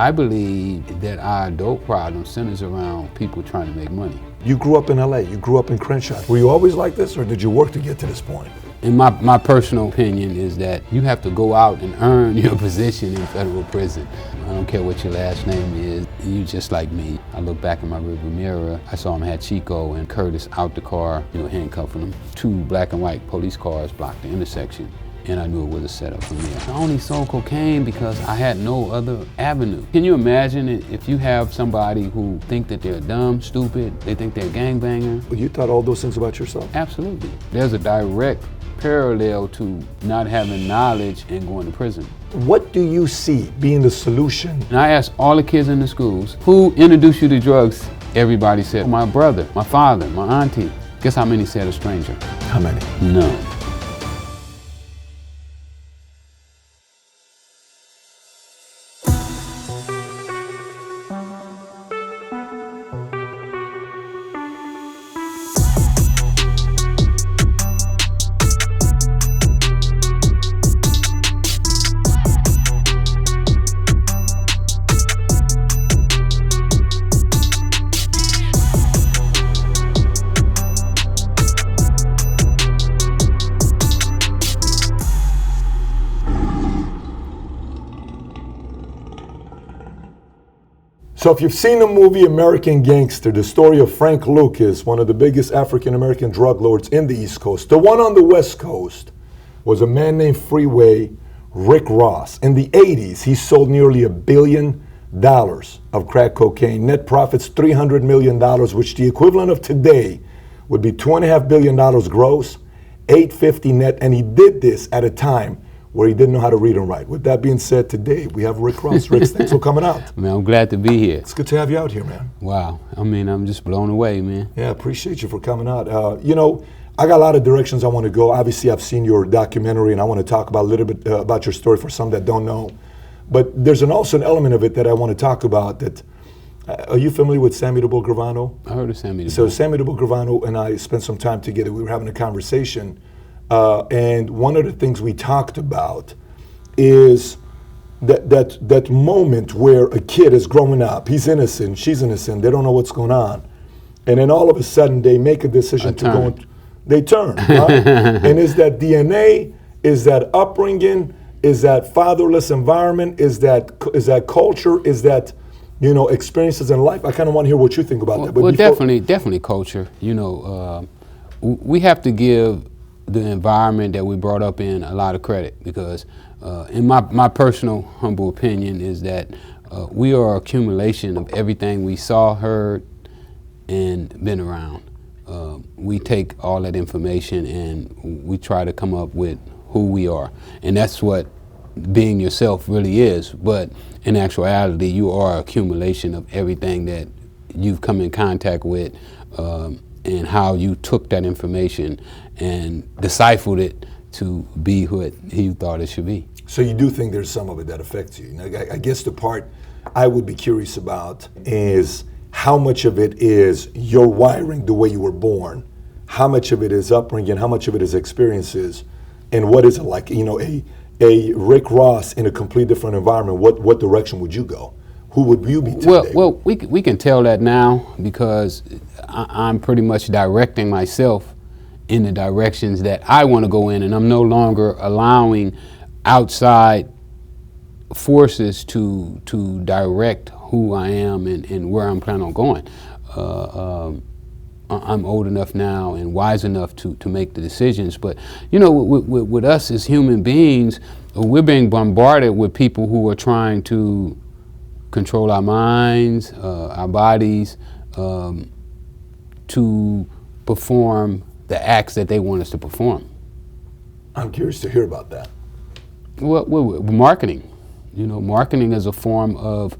I believe that our adult problem centers around people trying to make money. You grew up in LA, you grew up in Crenshaw. Were you always like this, or did you work to get to this point? In my personal opinion is that you have to go out and earn your position in federal prison. I don't care what your last name is, you just like me. I look back in my rearview mirror, I saw him had Chico and Curtis out the car, handcuffing them. 2 black and white police cars blocked the intersection, and I knew it was a setup for me. I only sold cocaine because I had no other avenue. Can you imagine if you have somebody who think that they're dumb, stupid, they think they're a gangbanger? Well, you thought all those things about yourself? Absolutely. There's a direct parallel to not having knowledge and going to prison. What do you see being the solution? And I asked all the kids in the schools, who introduced you to drugs? Everybody said, my brother, my father, my auntie. Guess how many said a stranger? How many? None. So if you've seen the movie American Gangster, the story of Frank Lucas, one of the biggest African-American drug lords in the East Coast, the one on the West Coast was a man named Freeway Rick Ross. In the 80s, he sold nearly $1 billion of crack cocaine, net profits $300 million, which the equivalent of today would be $2.5 billion gross, $850 net, and he did this at a time where he didn't know how to read and write. With that being said, today we have Rick Ross. Rick, thanks for coming out. Man, I'm glad to be here. It's good to have you out here, man. Wow, I'm just blown away, man. Yeah, appreciate you for coming out. I got a lot of directions I want to go. Obviously, I've seen your documentary, and I want to talk about a little bit about your story for some that don't know. But there's also an element of it that I want to talk about. That are you familiar with Sammy the Bull Gravano? I heard of Sammy the Bull. So Sammy the Bull Gravano and I spent some time together. We were having a conversation. And one of the things we talked about is that moment where a kid is growing up, he's innocent, she's innocent, they don't know what's going on, and then all of a sudden they make a decision to go, they turn, right? And is that DNA, is that upbringing, is that fatherless environment, is that culture, is that experiences in life? I kind of want to hear what you think about that. But definitely culture. We have to give the environment that we brought up in a lot of credit, because in my personal humble opinion is that we are accumulation of everything we saw, heard, and been around. We take all that information and we try to come up with who we are, and that's what being yourself really is. But in actuality, you are an accumulation of everything that you've come in contact with, and how you took that information and deciphered it to be what you thought it should be. So you do think there's some of it that affects you. I guess the part I would be curious about is how much of it is your wiring, the way you were born, how much of it is upbringing, how much of it is experiences, and what is it like, a Rick Ross in a complete different environment, what direction would you go? Who would you be today? Well, we can tell that now, because I'm pretty much directing myself in the directions that I want to go in, and I'm no longer allowing outside forces to direct who I am and where I'm planning on going. I'm old enough now and wise enough to make the decisions, but with us as human beings, we're being bombarded with people who are trying to control our minds, our bodies, to perform the acts that they want us to perform. I'm curious to hear about that. Well, marketing. Marketing is a form of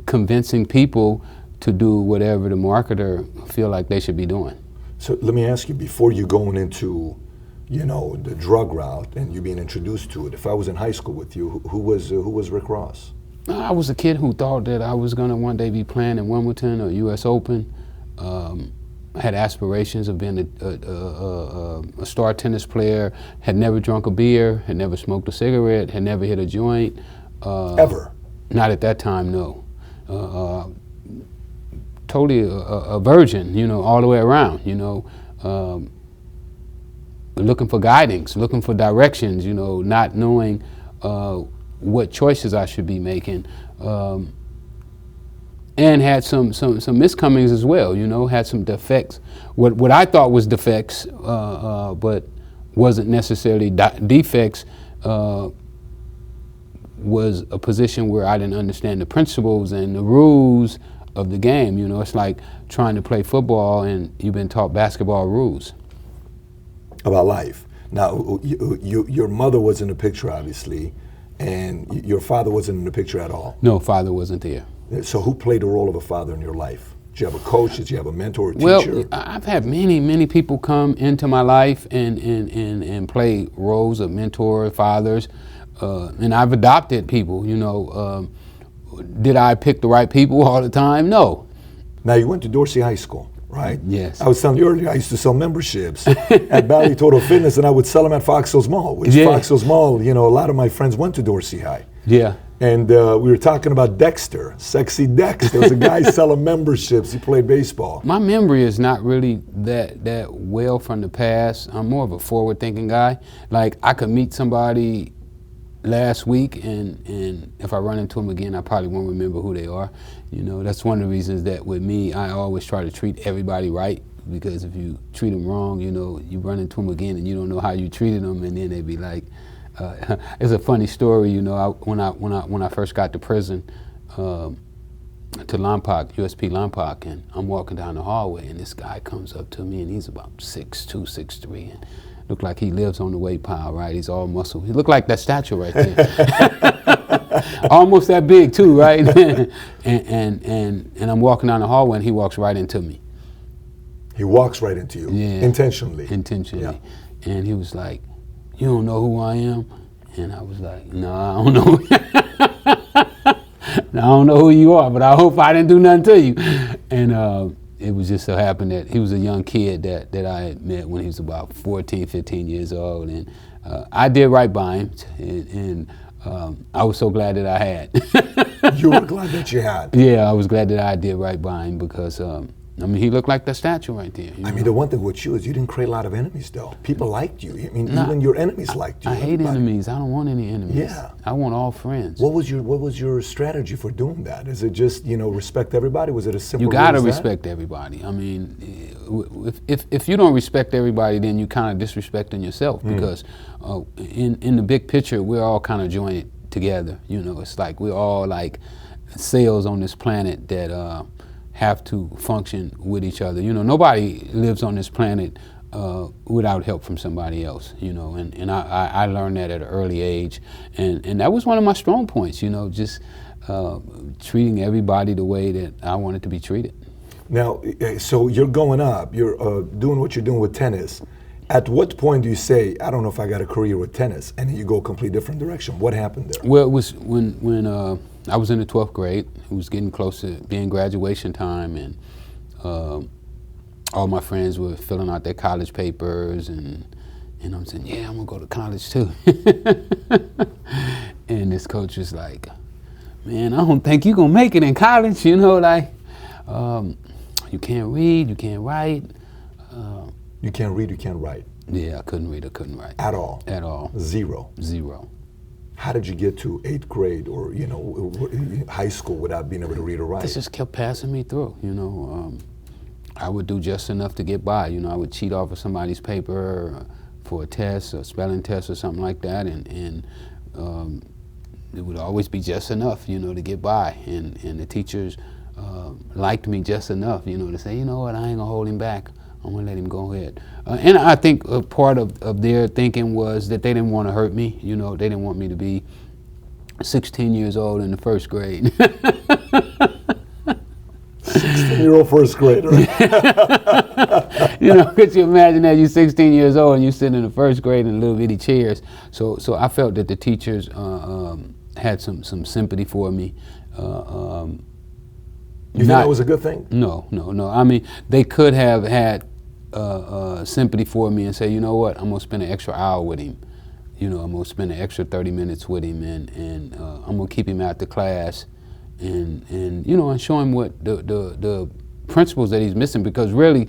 convincing people to do whatever the marketer feel like they should be doing. So let me ask you, before you going into, the drug route and you being introduced to it, if I was in high school with you, who was Rick Ross? I was a kid who thought that I was going to one day be playing in Wimbledon or U.S. Open. I had aspirations of being a star tennis player, had never drunk a beer, had never smoked a cigarette, had never hit a joint. Ever? Not at that time, no. Totally a virgin, you know, all the way around, you know. Looking for guidance, looking for directions, you know, not knowing what choices I should be making. And had some miscomings as well, you know, had some defects. What I thought was defects, but wasn't necessarily defects, was a position where I didn't understand the principles and the rules of the game. You know, it's like trying to play football and you've been taught basketball rules. About life. Now, your mother was in the picture, obviously, and your father wasn't in the picture at all. No, father wasn't there. So who played the role of a father in your life? Did you have a coach? Did you have a mentor, a teacher? Well, I've had many people come into my life and play roles of mentor, fathers, and I've adopted people, you know. Did I pick the right people all the time? No. Now, you went to Dorsey High School, right? Yes. I was telling you earlier, I used to sell memberships at Valley Total Fitness, and I would sell them at Fox Hills Mall, which Fox Hills Mall, you know, a lot of my friends went to Dorsey High. Yeah. And we were talking about Dexter, Sexy Dex. There was a guy selling memberships. He played baseball. My memory is not really that well from the past. I'm more of a forward-thinking guy. Like, I could meet somebody last week, and if I run into them again, I probably won't remember who they are. You know, that's one of the reasons that with me, I always try to treat everybody right, because if you treat them wrong, you know, you run into them again and you don't know how you treated them, and then they be like, it's a funny story, you know. When I first got to prison, to Lompoc, USP Lompoc, and I'm walking down the hallway, and this guy comes up to me, and he's about 6'2", 6'3", and looked like he lives on the weight pile, right? He's all muscle. He looked like that statue right there. Almost that big too, right? and I'm walking down the hallway, and he walks right into me. He walks right into you, intentionally. Intentionally. Yeah. And he was like, "You don't know who I am?" And I was like, "No, I don't know. I don't know who you are, but I hope I didn't do nothing to you." And it was just so happened that he was a young kid that I had met when he was about 14, 15 years old. And I did right by him, and I was so glad that I had. You were glad that you had? Yeah, I was glad that I did right by him, because I mean, he looked like that statue right there. I mean, the one thing with you is you didn't create a lot of enemies, though. People liked you. I mean, even your enemies liked you. I hate enemies. I don't want any enemies. Yeah. I want all friends. What was your strategy for doing that? Is it just, you know, respect everybody? Was it as simple as that? You gotta respect everybody. I mean, if you don't respect everybody, then you kind of disrespecting yourself, because in the big picture, we're all kind of joined together. You know, it's like we're all like cells on this planet that have to function with each other. You know, nobody lives on this planet without help from somebody else, you know, and I learned that at an early age, and that was one of my strong points, you know, just treating everybody the way that I wanted to be treated. Now, so you're going up, you're doing what you're doing with tennis. At what point do you say, I don't know if I got a career with tennis, and then you go a complete different direction? What happened there? Well, it was when I was in the 12th grade. It was getting close to being graduation time, and all my friends were filling out their college papers, and I'm saying, yeah, I'm gonna go to college too. And this coach was like, man, I don't think you're gonna make it in college, you know, like, you can't read, you can't write. You can't read, you can't write. Yeah, I couldn't read, I couldn't write. At all? At all. Zero? Zero. How did you get to 8th grade or, you know, high school without being able to read or write? This just kept passing me through, you know. I would do just enough to get by. You know, I would cheat off of somebody's paper for a test, a spelling test or something like that, and it would always be just enough, you know, to get by. And the teachers liked me just enough, you know, to say, you know what, I ain't gonna hold him back. I'm gonna let him go ahead. And I think part of their thinking was that they didn't want to hurt me. You know, they didn't want me to be 16 years old in the 1st grade. 16-year-old 1st grader. You know, could you imagine that you're 16 years old and you sitting in the 1st grade in little bitty chairs? So I felt that the teachers had some sympathy for me. You think that was a good thing? No. I mean, they could have had sympathy for me and say, you know what, I'm gonna spend an extra hour with him, you know, I'm gonna spend an extra 30 minutes with him, and I'm gonna keep him after class, and you know, and show him what the principles that he's missing, because really,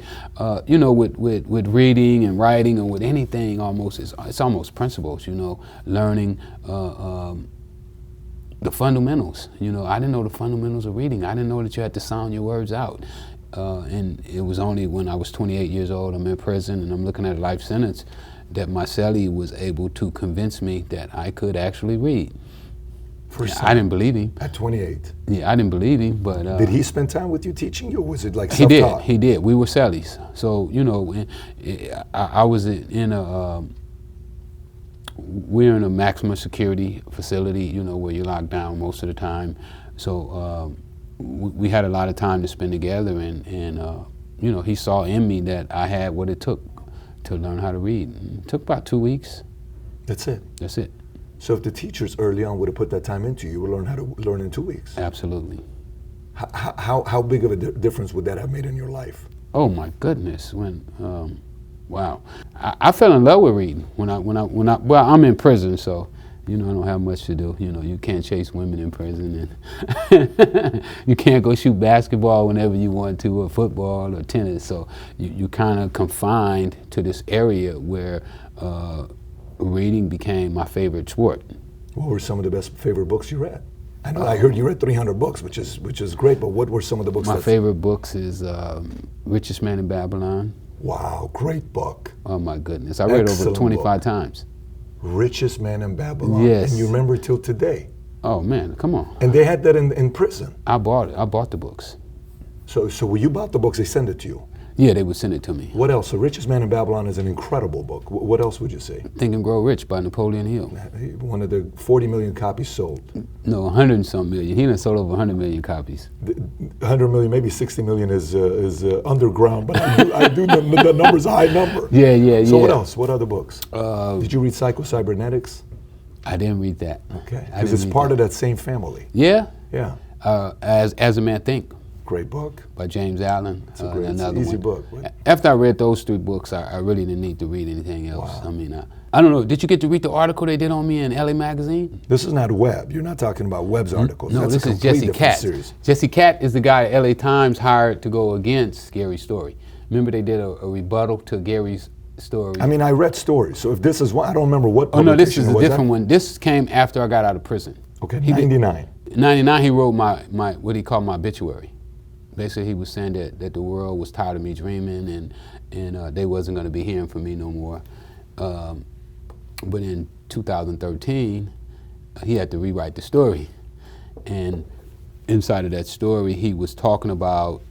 you know, with reading and writing and with anything, almost it's almost principles. You know, learning the fundamentals. You know, I didn't know the fundamentals of reading. I didn't know that you had to sound your words out. And it was only when I was 28 years old, I'm in prison and I'm looking at a life sentence, that my cellie was able to convince me that I could actually read. I didn't believe him. At 28? Yeah, I didn't believe him, but... did he spend time with you teaching you, or was it like self-taught? He did. We were cellies. So, you know, I was in a... we're in a maximum security facility, you know, where you're locked down most of the time. So we had a lot of time to spend together, and you know, he saw in me that I had what it took to learn how to read. It took about 2 weeks. That's it? That's it. So if the teachers early on would have put that time into you, you would learn how to learn in 2 weeks? Absolutely. How big of a difference would that have made in your life? Oh my goodness! Wow, I fell in love with reading when I well, I'm in prison, so you know, I don't have much to do. You know, you can't chase women in prison, and you can't go shoot basketball whenever you want to, or football or tennis. So you kind of confined to this area where reading became my favorite sport. What were some of the best favorite books you read? I know I heard you read 300 books, which is great. But what were some of the books? My favorite books is Richest Man in Babylon. Wow, great book. Oh my goodness, I read it over 25 times. Richest Man in Babylon. Yes. And you remember it till today. Oh man, come on. And they had that in prison. I bought it. I bought the books. So when you bought the books, they sent it to you? Yeah, they would send it to me. What else? So Richest Man in Babylon is an incredible book. What else would you say? Think and Grow Rich by Napoleon Hill. One of the 40 million copies sold. No, 100 and some million. He done sold over 100 million copies. 100 million, maybe 60 million is underground, but I do the number's a high number. Yeah. So what else? What other books? Did you read Psycho-Cybernetics? I didn't read that. Okay, because it's part of that same family. Yeah? Yeah. As a Man Think. Great book. By James Allen. It's an easy book. After I read those 3 books, I really didn't need to read anything else. Wow. I mean, I don't know. Did you get to read the article they did on me in LA Magazine? This is not Webb. You're not talking about Webb's articles. No, That's this is Jesse Catt. Series. Jesse Catt is the guy at LA Times hired to go against Gary's story. Remember they did a rebuttal to Gary's story? I mean, I read stories. So if this is one, I don't remember what Oh no, this is a different that? one. This came after I got out of prison. Okay, 99. In 99, he wrote my what he called my obituary. Basically, he was saying that the world was tired of me dreaming, and they wasn't going to be hearing from me no more. But in 2013, he had to rewrite the story. And inside of that story, he was talking about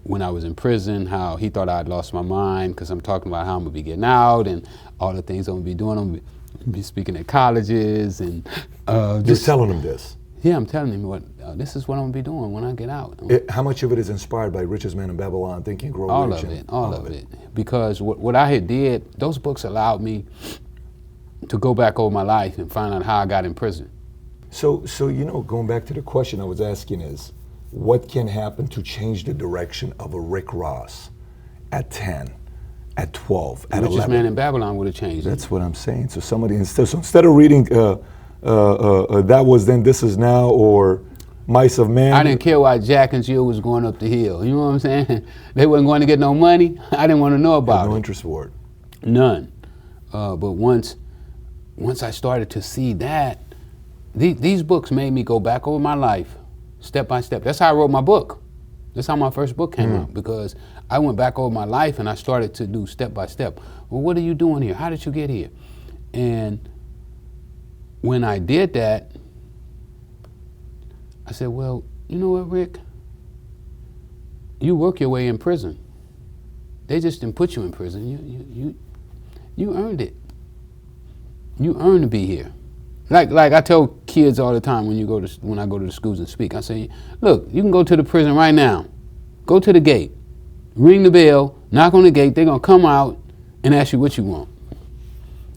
when I was in prison, how he thought I'd lost my mind, because I'm talking about how I'm going to be getting out and all the things I'm going to be doing. I'm going to be speaking at colleges and Just telling him this. Yeah, I'm telling him this is what I'm going to be doing when I get out. How much of it is inspired by Richest Man in Babylon, Think and Grow All Rich? All of it. Because what I had did, those books allowed me to go back over my life and find out how I got in prison. So you know, going back to the question I was asking is, what can happen to change the direction of a Rick Ross at 10, at 12, at 11? Richest Man in Babylon would have changed it. That's what I'm saying. So somebody, instead of reading That Was Then, This Is Now, or Mice of Man. I didn't care why Jack and Jill was going up the hill. You know what I'm saying? They wasn't going to get no money. I didn't want to know about it. No interest for it. None. But once I started to see that, these books made me go back over my life, step by step. That's how I wrote my book. That's how my first book came out, because I went back over my life and I started to do step by step. Well, what are you doing here? How did you get here? And when I did that, I said, well, you know what, Rick? You work your way in prison. They just didn't put you in prison. You earned it. You earned to be here. Like I tell kids all the time when I go to the schools and speak, I say, look, you can go to the prison right now. Go to the gate, ring the bell, knock on the gate. They're gonna come out and ask you what you want.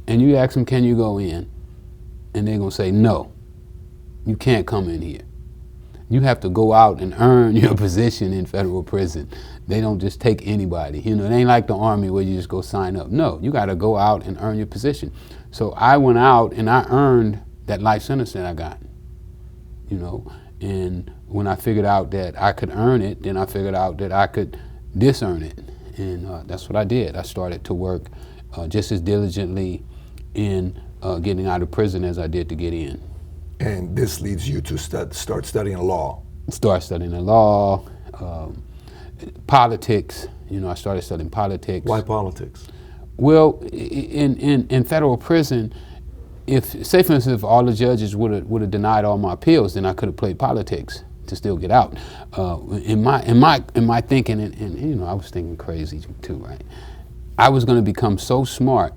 And you ask them, can you go in? And they're gonna say, no, you can't come in here. You have to go out and earn your position in federal prison. They don't just take anybody. You know, it ain't like the Army where you just go sign up. No, you gotta go out and earn your position. So I went out and I earned that life sentence that I got, and when I figured out that I could earn it, then I figured out that I could disearn it, and that's what I did. I started to work just as diligently in getting out of prison as I did to get in. And this leads you to start studying law. Start studying the law, politics. I started studying politics. Why politics? Well, in federal prison, say for instance, if all the judges would have denied all my appeals, then I could have played politics to still get out. In my thinking, and I was thinking crazy too, right? I was going to become so smart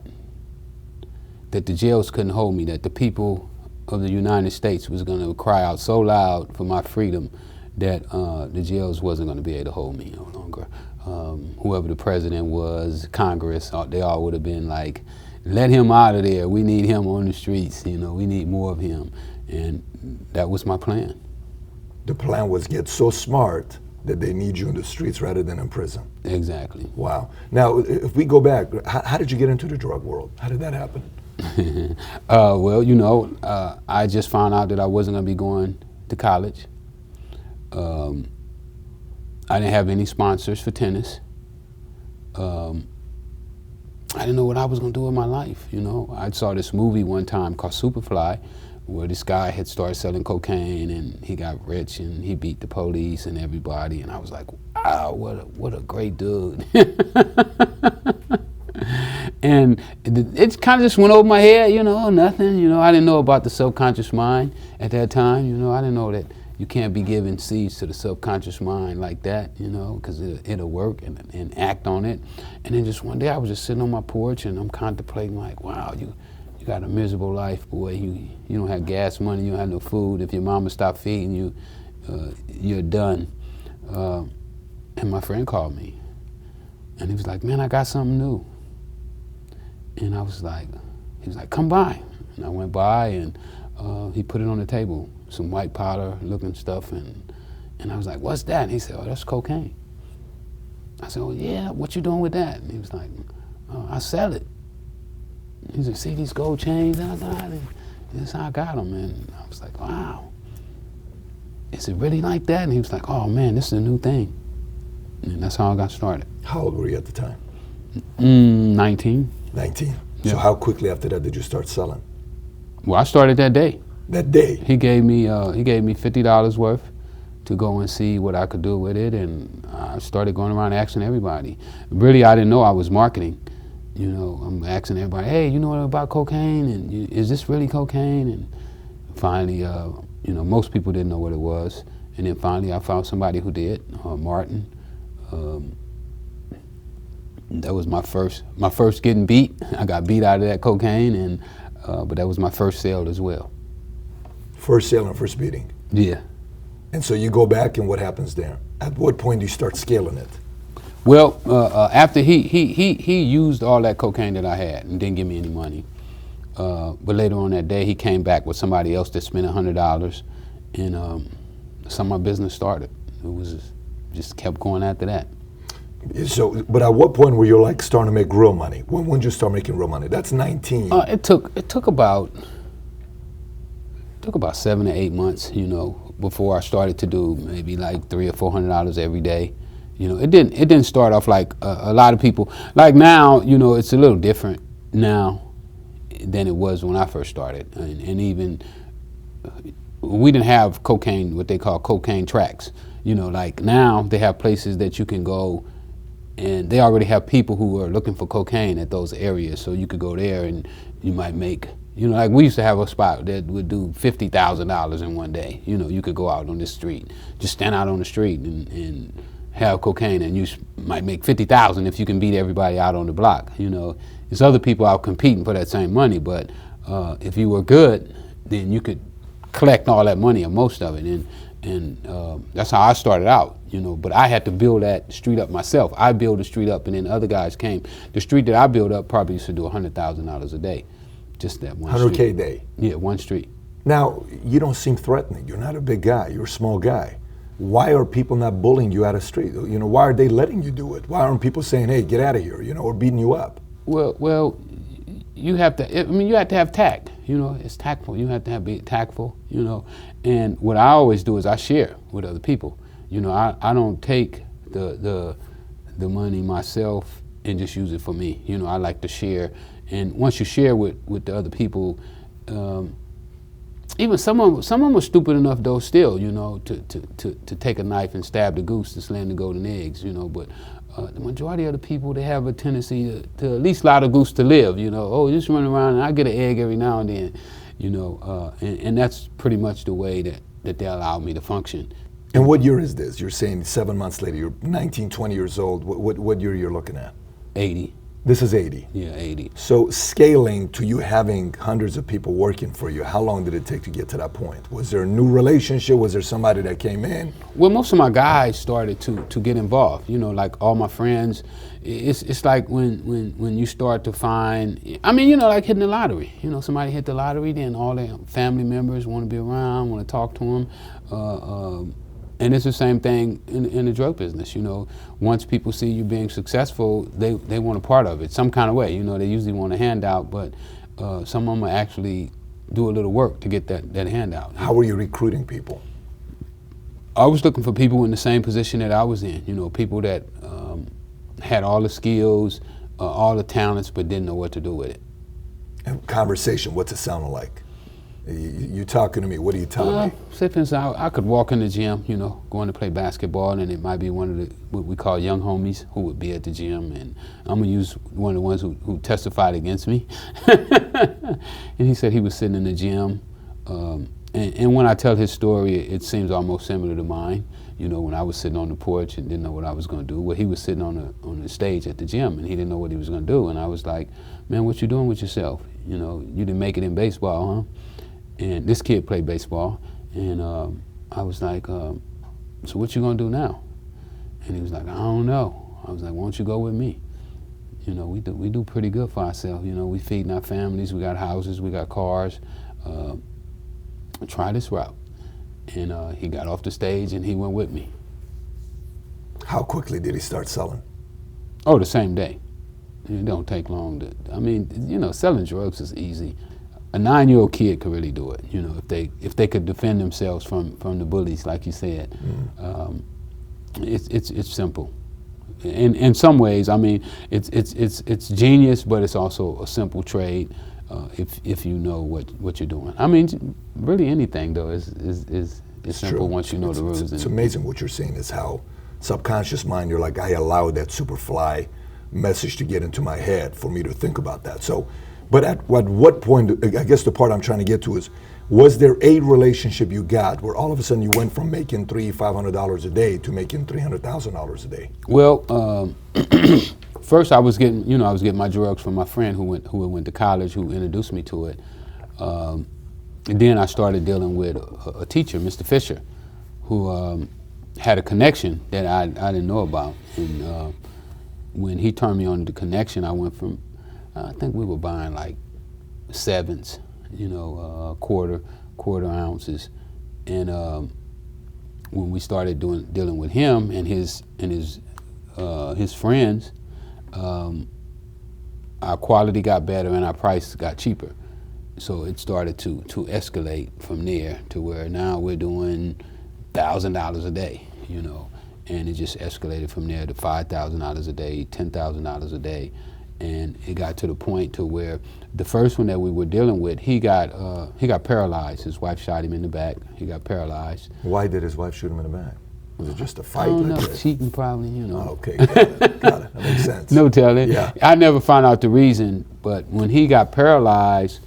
that the jails couldn't hold me, that the people of the United States was going to cry out so loud for my freedom that the jails wasn't going to be able to hold me no longer. Whoever the president was, Congress, they all would have been like, let him out of there. We need him on the streets. We need more of him. And that was my plan. The plan was get so smart that they need you in the streets rather than in prison. Exactly. Wow. Now, if we go back, how did you get into the drug world? How did that happen? Well, I just found out that I wasn't going to be going to college. I didn't have any sponsors for tennis. I didn't know what I was going to do with my life. I saw this movie one time called Superfly, where this guy had started selling cocaine and he got rich and he beat the police and everybody, and I was like, wow, what a great dude. And it kind of just went over my head, nothing. I didn't know about the subconscious mind at that time. I didn't know that you can't be giving seeds to the subconscious mind like that, because it'll work and act on it. And then just one day I was just sitting on my porch and I'm contemplating like, wow, you got a miserable life, boy. You don't have gas money, you don't have no food. If your mama stopped feeding you, you're done. And my friend called me and he was like, man, I got something new. And he was like, come by. And I went by and he put it on the table, some white powder looking stuff, and I was like, what's that? And he said, oh, that's cocaine. I said, oh yeah, what you doing with that? And he was like, oh, I sell it. He said, see these gold chains I got? And that's how I got them. And I was like, wow, is it really like that? And he was like, oh man, this is a new thing. And that's how I got started. How old were you at the time? 19. 19. Yeah. So how quickly after that did you start selling? Well, I started that day. That day? He gave me $50 worth to go and see what I could do with it, and I started going around asking everybody. Really, I didn't know I was marketing. I'm asking everybody, hey, you know about cocaine? And is this really cocaine? And finally, most people didn't know what it was. And then finally, I found somebody who did, Martin. That was my first getting beat. I got beat out of that cocaine, and but that was my first sale as well. First sale and first beating. Yeah. And so you go back, and what happens there? At what point do you start scaling it? Well, after he used all that cocaine that I had and didn't give me any money. But later on that day, he came back with somebody else that spent $100, and that's how my business started. It was just kept going after that. So, but at what point were you like starting to make real money? When did you start making real money? That's 19. It took about 7 to 8 months, before I started to do maybe like $300 or $400 every day. It didn't start off like a lot of people. Like now, it's a little different now than it was when I first started, and even we didn't have cocaine, what they call cocaine tracks. Like now they have places that you can go, and they already have people who are looking for cocaine at those areas, so you could go there and you might make, like we used to have a spot that would do $50,000 in one day. You could go out on the street, just stand out on the street and have cocaine, and you might make $50,000 if you can beat everybody out on the block. There's other people out competing for that same money, but if you were good, then you could collect all that money or most of it, and that's how I started out. But I had to build that street up myself. I built the street up, and then other guys came. The street that I built up probably used to do $100,000 a day, just that one 100K street. a day? Yeah, one street. Now, you don't seem threatening. You're not a big guy. You're a small guy. Why are people not bullying you out of the street? Why are they letting you do it? Why aren't people saying, hey, get out of here, or beating you up? Well, you have to. I mean, you have to have tact. You know, it's tactful. You have to be tactful. You know, and what I always do is I share with other people. You know, I don't take the money myself and just use it for me. You know, I like to share, and once you share with the other people, even some of them are stupid enough though still, you know, to take a knife and stab the goose that's laying the golden eggs, you know. But the majority of the people, they have a tendency to at least allow the goose to live, you know. Oh, just run around and I get an egg every now and then, you know. And that's pretty much the way that they allow me to function. And what year is this? You're saying 7 months later, you're 19, 20 years old. What year you're looking at? 80. This is 80? Yeah, 80. So scaling to you having hundreds of people working for you, how long did it take to get to that point? Was there a new relationship? Was there somebody that came in? Well, most of my guys started to get involved. You know, like all my friends. It's like when you start to find, I mean, you know, like hitting the lottery. You know, somebody hit the lottery, then all their family members want to be around, want to talk to them. And it's the same thing in the drug business, you know. Once people see you being successful, they want a part of it, some kind of way. You know, they usually want a handout, but some of them will actually do a little work to get that handout. How were you recruiting people? I was looking for people in the same position that I was in, you know, people that had all the skills, all the talents, but didn't know what to do with it. And conversation, what's it sounding like? You talking to me, what are you telling me? Say for instance, I could walk in the gym, you know, going to play basketball, and it might be one of what we call young homies who would be at the gym, and I'm gonna use one of the ones who testified against me. And he said he was sitting in the gym, and when I tell his story, it seems almost similar to mine. You know, when I was sitting on the porch and didn't know what I was gonna do. Well, he was sitting on the stage at the gym, and he didn't know what he was gonna do, and I was like, man, what you doing with yourself? You know, you didn't make it in baseball, huh? And this kid played baseball, and I was like, so what you gonna do now? And he was like, I don't know. I was like, why don't you go with me? You know, we do pretty good for ourselves. You know, we feeding our families, we got houses, we got cars. Try this route. And he got off the stage and he went with me. How quickly did he start selling? Oh, the same day. It don't take long I mean, you know, selling drugs is easy. A 9-year-old kid could really do it, you know, if they could defend themselves from the bullies, like you said. It's simple. In some ways, I mean, it's genius, but it's also a simple trade if you know what you're doing. I mean, really anything though is simple true. Once you know the rules. It's amazing what you're saying is how subconscious mind, you're like, I allowed that Superfly message to get into my head for me to think about that. So. But at what point, I guess the part I'm trying to get to is, was there a relationship you got where all of a sudden you went from making $300-500 a day to making $300,000 a day? Well, first I was getting my drugs from my friend who went to college, who introduced me to it. And then I started dealing with a teacher, Mr. Fisher, who had a connection that I didn't know about. And when he turned me on to the connection, I went from, I think we were buying like 7s, you know, quarter ounces, and when we started dealing with him and his friends, our quality got better and our price got cheaper. So it started to escalate from there to where now we're doing $1,000 a day, you know, and it just escalated from there to $5,000 a day, $10,000 a day. And it got to the point to where the first one that we were dealing with, he got paralyzed. His wife shot him in the back. He got paralyzed. Why did his wife shoot him in the back? Was it just a fight? I don't know, cheating probably, you know. Oh, okay, got it. That makes sense. No telling. Yeah. I never found out the reason, but when he got paralyzed,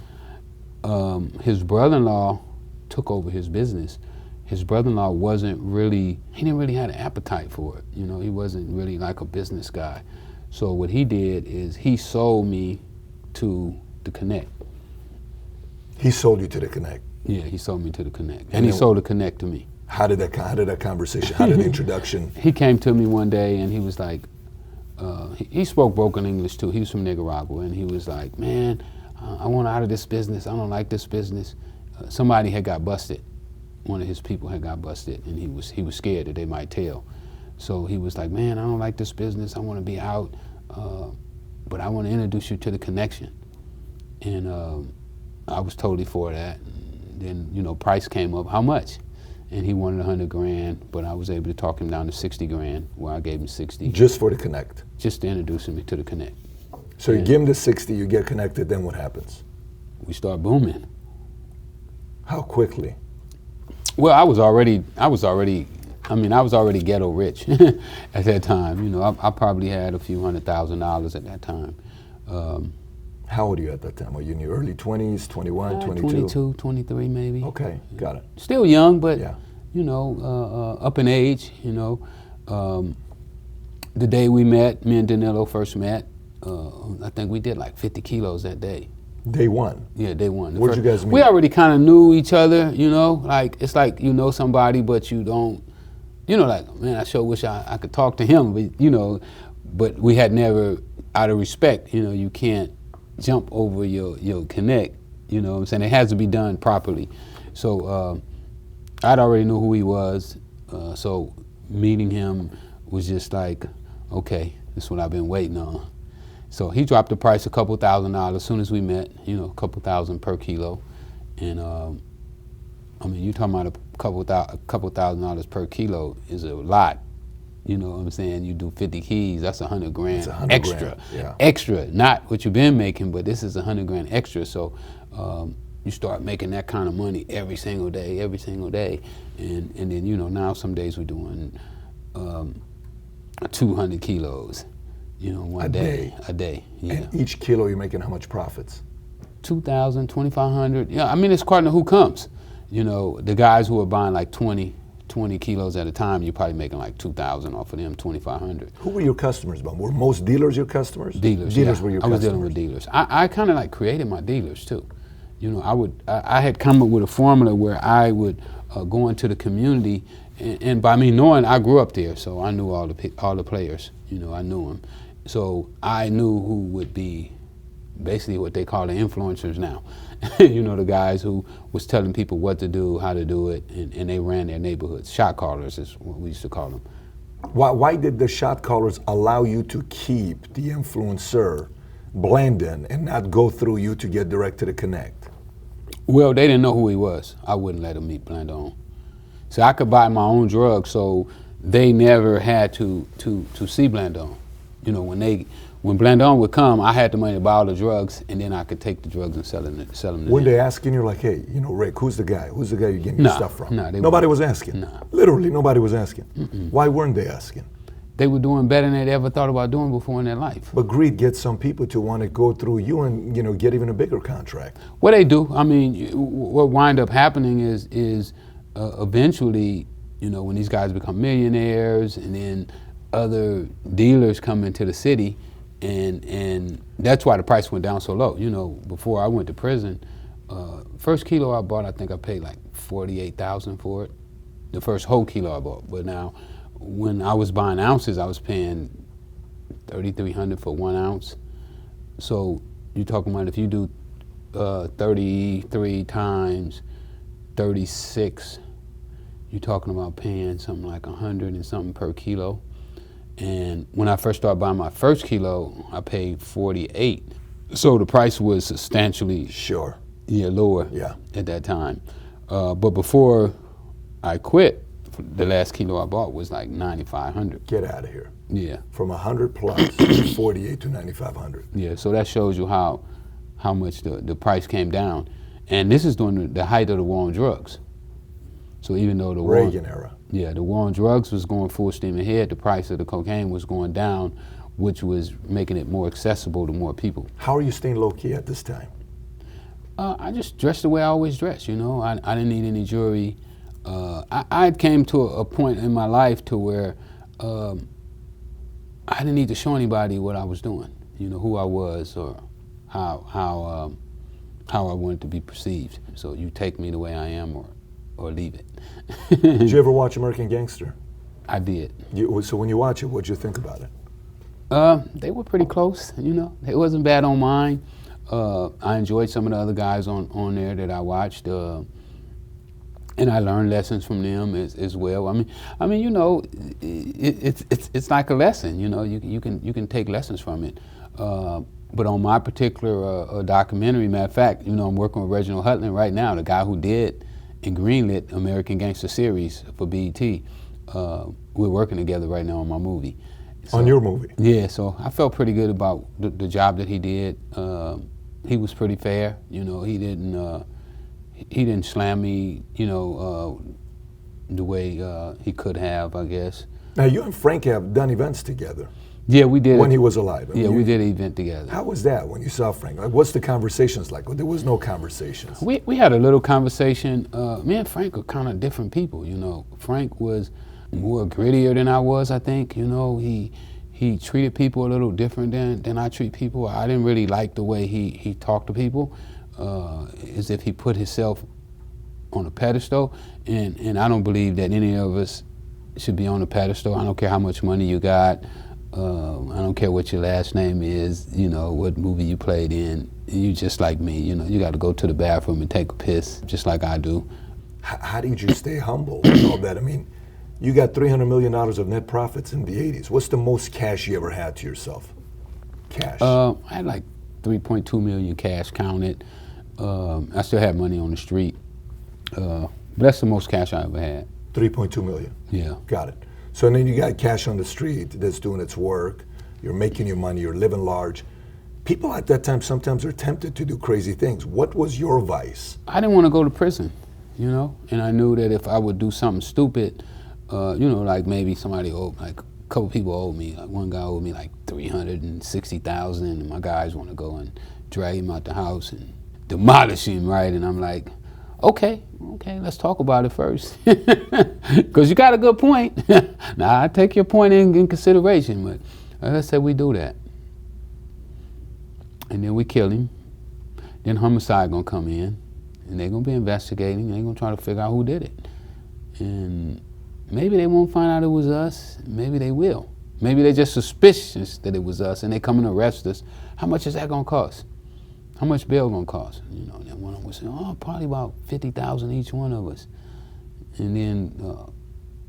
his brother-in-law took over his business. His brother-in-law he didn't really have an appetite for it. You know, he wasn't really like a business guy. So what he did is he sold me to the Connect. He sold you to the Connect? Yeah, he sold me to the Connect. And he sold the Connect to me. How did that conversation, how did the introduction? He came to me one day and he was like, he spoke broken English too. He was from Nicaragua, and he was like, man, I want out of this business. I don't like this business. Somebody had got busted. One of his people had got busted, and he was scared that they might tell. So he was like, man, I don't like this business. I want to be out, but I want to introduce you to the connection. And I was totally for that. And then, you know, price came up, how much? And he wanted 100 grand, but I was able to talk him down to 60 grand, where I gave him 60. Just for the connect? Just to introduce me to the connect. So you give him the 60, you get connected, then what happens? We start booming. How quickly? Well, I was already ghetto rich at that time. You know, I probably had a few $100,000 at that time. How old are you at that time? Were you in your early 20s, 21, 22? 22, 23 maybe. Okay, got it. Still young, but, yeah. you know, up in age, you know. The day we met, me and Donnell first met, I think we did like 50 kilos that day. Day one? Yeah, day one. Where'd you guys meet? We already kind of knew each other, you know. Like, it's like you know somebody, but you don't, you know, like, man, I sure wish I could talk to him, but, you know, but we had never, out of respect, you know, you can't jump over your connect, you know what I'm saying? It has to be done properly. So I'd already knew who he was, so meeting him was just like, okay, this is what I've been waiting on. So he dropped the price a couple $1,000 as soon as we met, you know, a couple thousand per kilo. And I mean, you're talking about a couple $1,000 per kilo is a lot. You know what I'm saying? You do 50 keys, that's 100 grand That's 100 extra. grand, yeah. Extra, not what you've been making, but this is 100 grand extra. So you start making that kind of money every single day. And then, you know, now some days we're doing 200 kilos, you know, one day. A day, yeah. And each kilo you're making how much profits? 2,000, 2,500. Yeah, I mean, it's according to who comes. You know, the guys who are buying like 20 kilos at a time, you're probably making like 2,000 off of them, 2,500. Who were your customers, Bob? Were most dealers your customers? Dealers, Dealers yeah. were your I was customers? dealing with dealers. I kind of like created my dealers too. You know, I had come up with a formula where I would go into the community, and by me knowing, I grew up there, so I knew all the players. You know, I knew them. So I knew who would be basically what they call the influencers now. You know, the guys who was telling people what to do, how to do it, and they ran their neighborhoods. Shot callers is what we used to call them. Why did the shot callers allow you to keep the influencer blending and not go through you to get direct to the connect? Well, they didn't know who he was. I wouldn't let them meet Blandon. So I could buy my own drugs, so they never had to see Blandon. You know, when Blandon would come, I had the money to buy all the drugs, and then I could take the drugs and sell them to When them. they asking you, like, hey, you know, Rick, who's the guy? Who's the guy you're getting your stuff from? No, nobody was asking. No. Literally, nobody was asking. Why weren't they asking? They were doing better than they'd ever thought about doing before in their life. But greed gets some people to want to go through you and, you know, get even a bigger contract. What they do, I mean, what wind up happening is eventually, you know, when these guys become millionaires, and then other dealers come into the city, and that's why the price went down so low. You know, before I went to prison, first kilo I bought, I think I paid like $48,000 for it. The first whole kilo I bought. But now, when I was buying ounces, I was paying $3,300 for 1 ounce. So you're talking about if you do 33 times 36, you're talking about paying something like 100 and something per kilo. And when I first started buying my first kilo, I paid 48. So the price was substantially lower at that time. But before I quit, the last kilo I bought was like 9,500. Get out of here. Yeah. From 100 plus, 48 to 9,500. Yeah, so that shows you how much the price came down. And this is during the height of the war on drugs. So even though the Reagan era. Yeah, the war on drugs was going full steam ahead, the price of the cocaine was going down, which was making it more accessible to more people. How are you staying low-key at this time? I just dressed the way I always dress, you know. I didn't need any jewelry. I came to a point in my life to where I didn't need to show anybody what I was doing, you know, who I was or how I wanted to be perceived. So you take me the way I am or leave it. Did you ever watch American Gangster? I did. So when you watch it, what'd you think about it? They were pretty close, you know. It wasn't bad on mine. I enjoyed some of the other guys on there that I watched, and I learned lessons from them as well. I mean, you know, it's like a lesson. You know, you can take lessons from it. But on my particular documentary, matter of fact, I'm working with Reginald Hutland right now, the guy who did and greenlit American Gangster series for BET. We're working together right now on my movie. So, on your movie? Yeah, so I felt pretty good about the job that he did. He was pretty fair. He didn't slam me, the way he could have, I guess. Now, you and Frank have done events together. Yeah, we did. When he was alive. Yeah, we did an event together. How was that when you saw Frank? Like, what's the conversations like? There was no conversations. We had a little conversation. Me and Frank were kind of different people, Frank was more grittier than I was, I think. He treated people a little different than I treat people. I didn't really like the way he talked to people, as if he put himself on a pedestal, and I don't believe that any of us should be on a pedestal. I don't care how much money you got. I don't care what your last name is, what movie you played in. You just like me, you got to go to the bathroom and take a piss, just like I do. How did you stay humble with all that? I mean, you got $300 million of net profits in the 80s. What's the most cash you ever had to yourself? Cash. I had like 3.2 million cash counted. I still had money on the street. But that's the most cash I ever had. 3.2 million. Yeah. Got it. So then you got cash on the street that's doing its work. You're making your money. You're living large. People at that time sometimes are tempted to do crazy things. What was your vice? I didn't want to go to prison, and I knew that if I would do something stupid, like maybe somebody owed, like a couple people owed me. Like one guy owed me like $360,000, and my guys want to go and drag him out the house and demolish him, right? And I'm like, okay, let's talk about it first. Because you got a good point. Now, I take your point in consideration, but let's say we do that. And then we kill him. Then homicide gonna come in, and they're gonna be investigating. They're gonna try to figure out who did it. And maybe they won't find out it was us. Maybe they will. Maybe they're just suspicious that it was us, and they come and arrest us. How much is that gonna cost? How much bail gonna cost? And then one of them was saying, probably about $50,000 each one of us. And then,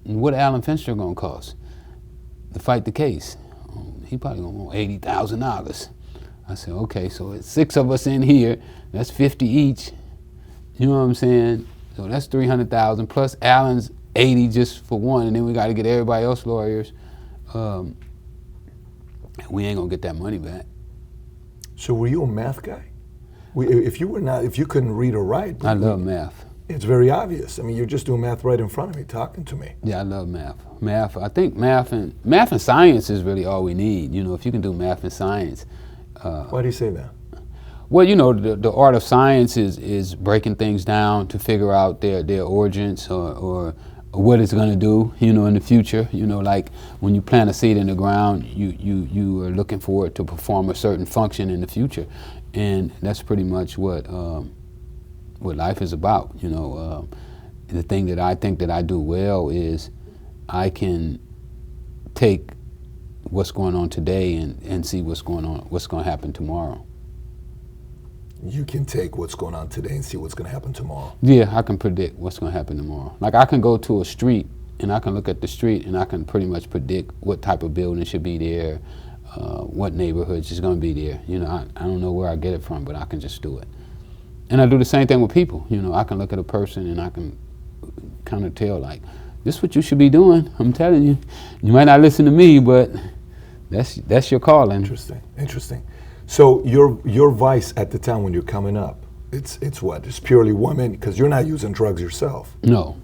what Alan Fincher gonna cost to fight the case? He probably gonna want $80,000. I said, okay, so it's 6 of us in here. That's 50 each. You know what I'm saying? So that's 300,000 plus Alan's 80 just for one, and then we got to get everybody else lawyers. We ain't gonna get that money back. So were you a math guy? If you couldn't read or write, I love math. It's very obvious. I mean, you're just doing math right in front of me, talking to me. Yeah, I love math. Math. I think math and science is really all we need. If you can do math and science. Why do you say that? Well, the art of science is breaking things down to figure out their origins or what it's going to do, in the future. Like when you plant a seed in the ground, you are looking for it to perform a certain function in the future, and that's pretty much what life is about. The thing that I think that I do well is I can take what's going on today and see what's going to happen tomorrow. You can take what's going on today and see what's going to happen tomorrow. Yeah, I can predict what's going to happen tomorrow. Like I can go to a street and I can look at the street and I can pretty much predict what type of building should be there, what neighborhoods is going to be there. I don't know where I get it from, but I can just do it. And I do the same thing with people. I can look at a person and I can kind of tell, like, this is what you should be doing. I'm telling you. You might not listen to me, but that's your calling. Interesting. So your vice at the time when you're coming up, it's what? It's purely women, because you're not using drugs yourself. No.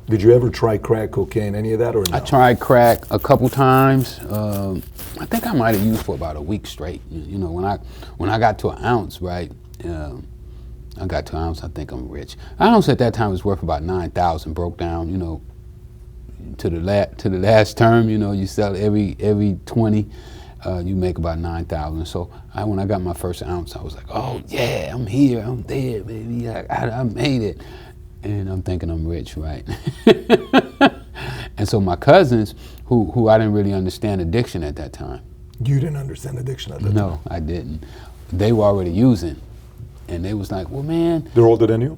Did you ever try crack, cocaine, any of that, or no? I tried crack a couple times. I think I might have used for about a week straight. When I got to an ounce, right? I got to an ounce. I think I'm rich. An ounce at that time was worth about $9,000. Broke down, to the last term. You sell every 20. You make about 9,000. So when I got my first ounce, I was like, oh yeah, I'm here, I'm there, baby, I made it. And I'm thinking I'm rich, right? And so my cousins, who I didn't really understand addiction at that time. You didn't understand addiction at that time? No, I didn't. They were already using. And they was like, well, man. They're older than you?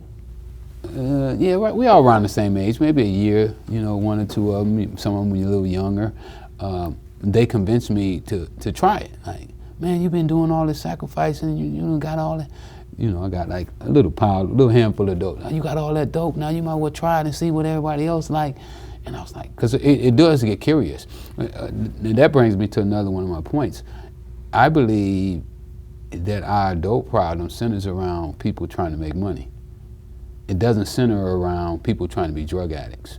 Yeah, right. We all around the same age, maybe a year, one or two of them, some of them a little younger. They convinced me to try it. Like, man, you've been doing all this sacrificing, you done got all that. You know, I got like a little handful of dope. You got all that dope, now you might well try it and see what everybody else like. And I was like, because it does get curious. And that brings me to another one of my points. I believe that our dope problem centers around people trying to make money. It doesn't center around people trying to be drug addicts.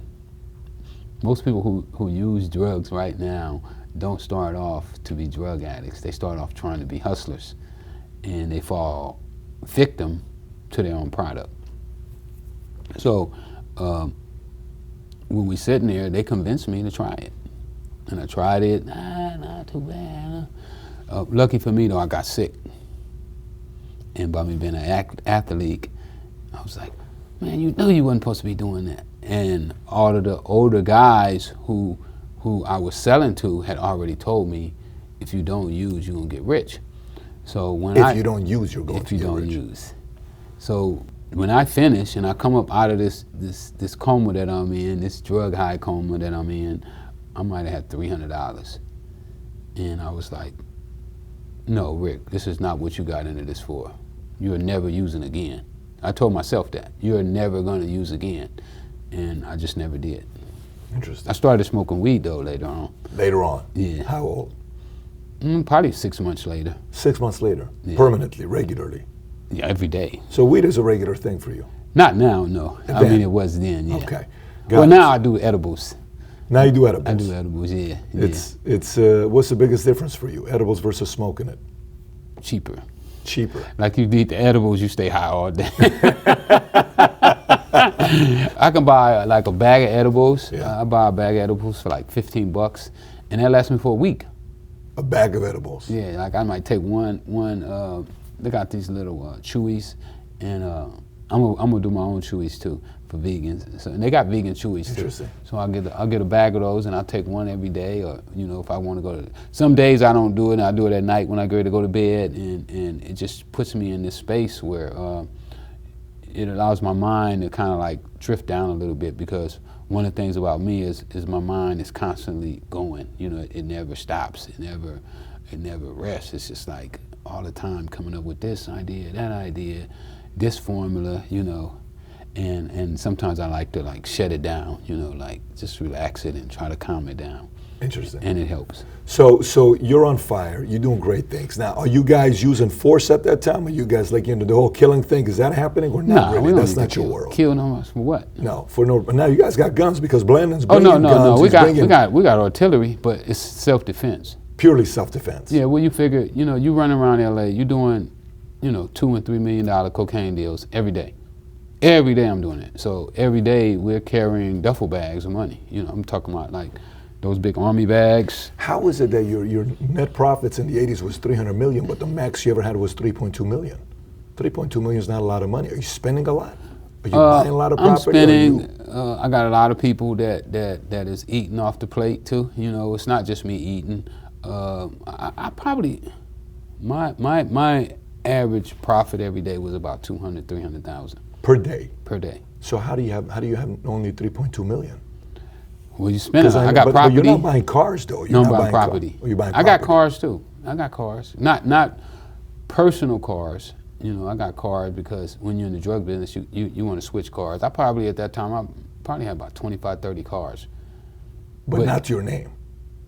Most people who use drugs right now don't start off to be drug addicts. They start off trying to be hustlers, and they fall victim to their own product. So when we sitting there, they convinced me to try it. And I tried it, not too bad. Lucky for me though, I got sick. And by me being an athlete, I was like, man, you know you wasn't supposed to be doing that. And all of the older guys who I was selling to had already told me, if you don't use, you're gonna get rich. So when if you don't use, you're going to get rich. If you don't use. So when I finish and I come up out of this coma that I'm in, this drug high coma that I'm in, I might have had $300. And I was like, no, Rick, this is not what you got into this for. You're never using again. I told myself that. You're never gonna use again. And I just never did. Interesting. I started smoking weed though later on. Later on? Yeah. How old? Probably 6 months later. 6 months later? Yeah. Permanently, regularly? Yeah, every day. So weed is a regular thing for you? Not now, no. Then. I mean, it was then, yeah. Okay. Well, now I do edibles. Now you do edibles? I do edibles, yeah. It's what's the biggest difference for you, edibles versus smoking it? Cheaper. Cheaper. Like you eat the edibles, you stay high all day. I can buy like a bag of edibles. Yeah. I buy a bag of edibles for like $15, and that lasts me for a week. A bag of edibles? Yeah, like I might take one. They got these little chewies, and I'm gonna do my own chewies too for vegans. So, and they got vegan chewies too. Interesting. So I'll get a bag of those, and I'll take one every day, or you know, if I want to go to. Some days I don't do it, and I do it at night when I get ready to go to bed, and it just puts me in this space where it allows my mind to kind of like drift down a little bit, because one of the things about me is my mind is constantly going. You know, it never stops. It never rests. It's just like all the time coming up with this idea, that idea, this formula, you know, and sometimes I like to like shut it down, you know, like just relax it and try to calm it down. Interesting. And it helps. So you're on fire. You're doing great things. Now, are you guys using force at that time? Are you guys like into the whole killing thing? Is that happening or not really? That's not your world. Kill no for what? No, for no. Now you guys got guns because Blandon's Oh bringing guns. no. We got artillery, but it's self-defense. Purely self-defense. Yeah. Well, you figure, you know, you run around LA, you doing, you know, $2 and $3 million cocaine deals every day. Every day I'm doing it. So every day we're carrying duffel bags of money. You know, I'm talking about like those big army bags. How is it that your net profits in the 80s was 300 million, but the max you ever had was 3.2 million? 3.2 million is not a lot of money. Are you spending a lot? Are you buying a lot of property? I'm spending. I got a lot of people that is eating off the plate too. You know, it's not just me eating. I probably my average profit every day was about 200, 300,000 per day. Per day. So how do you have only 3.2 million? Well, you spend it. I got property. But you're not buying cars though. You're not buying property. You're buying I got cars too. I got cars. Not personal cars. You know, I got cars because when you're in the drug business, you want to switch cars. I probably at that time I probably had about 25, 30 cars. But not your name.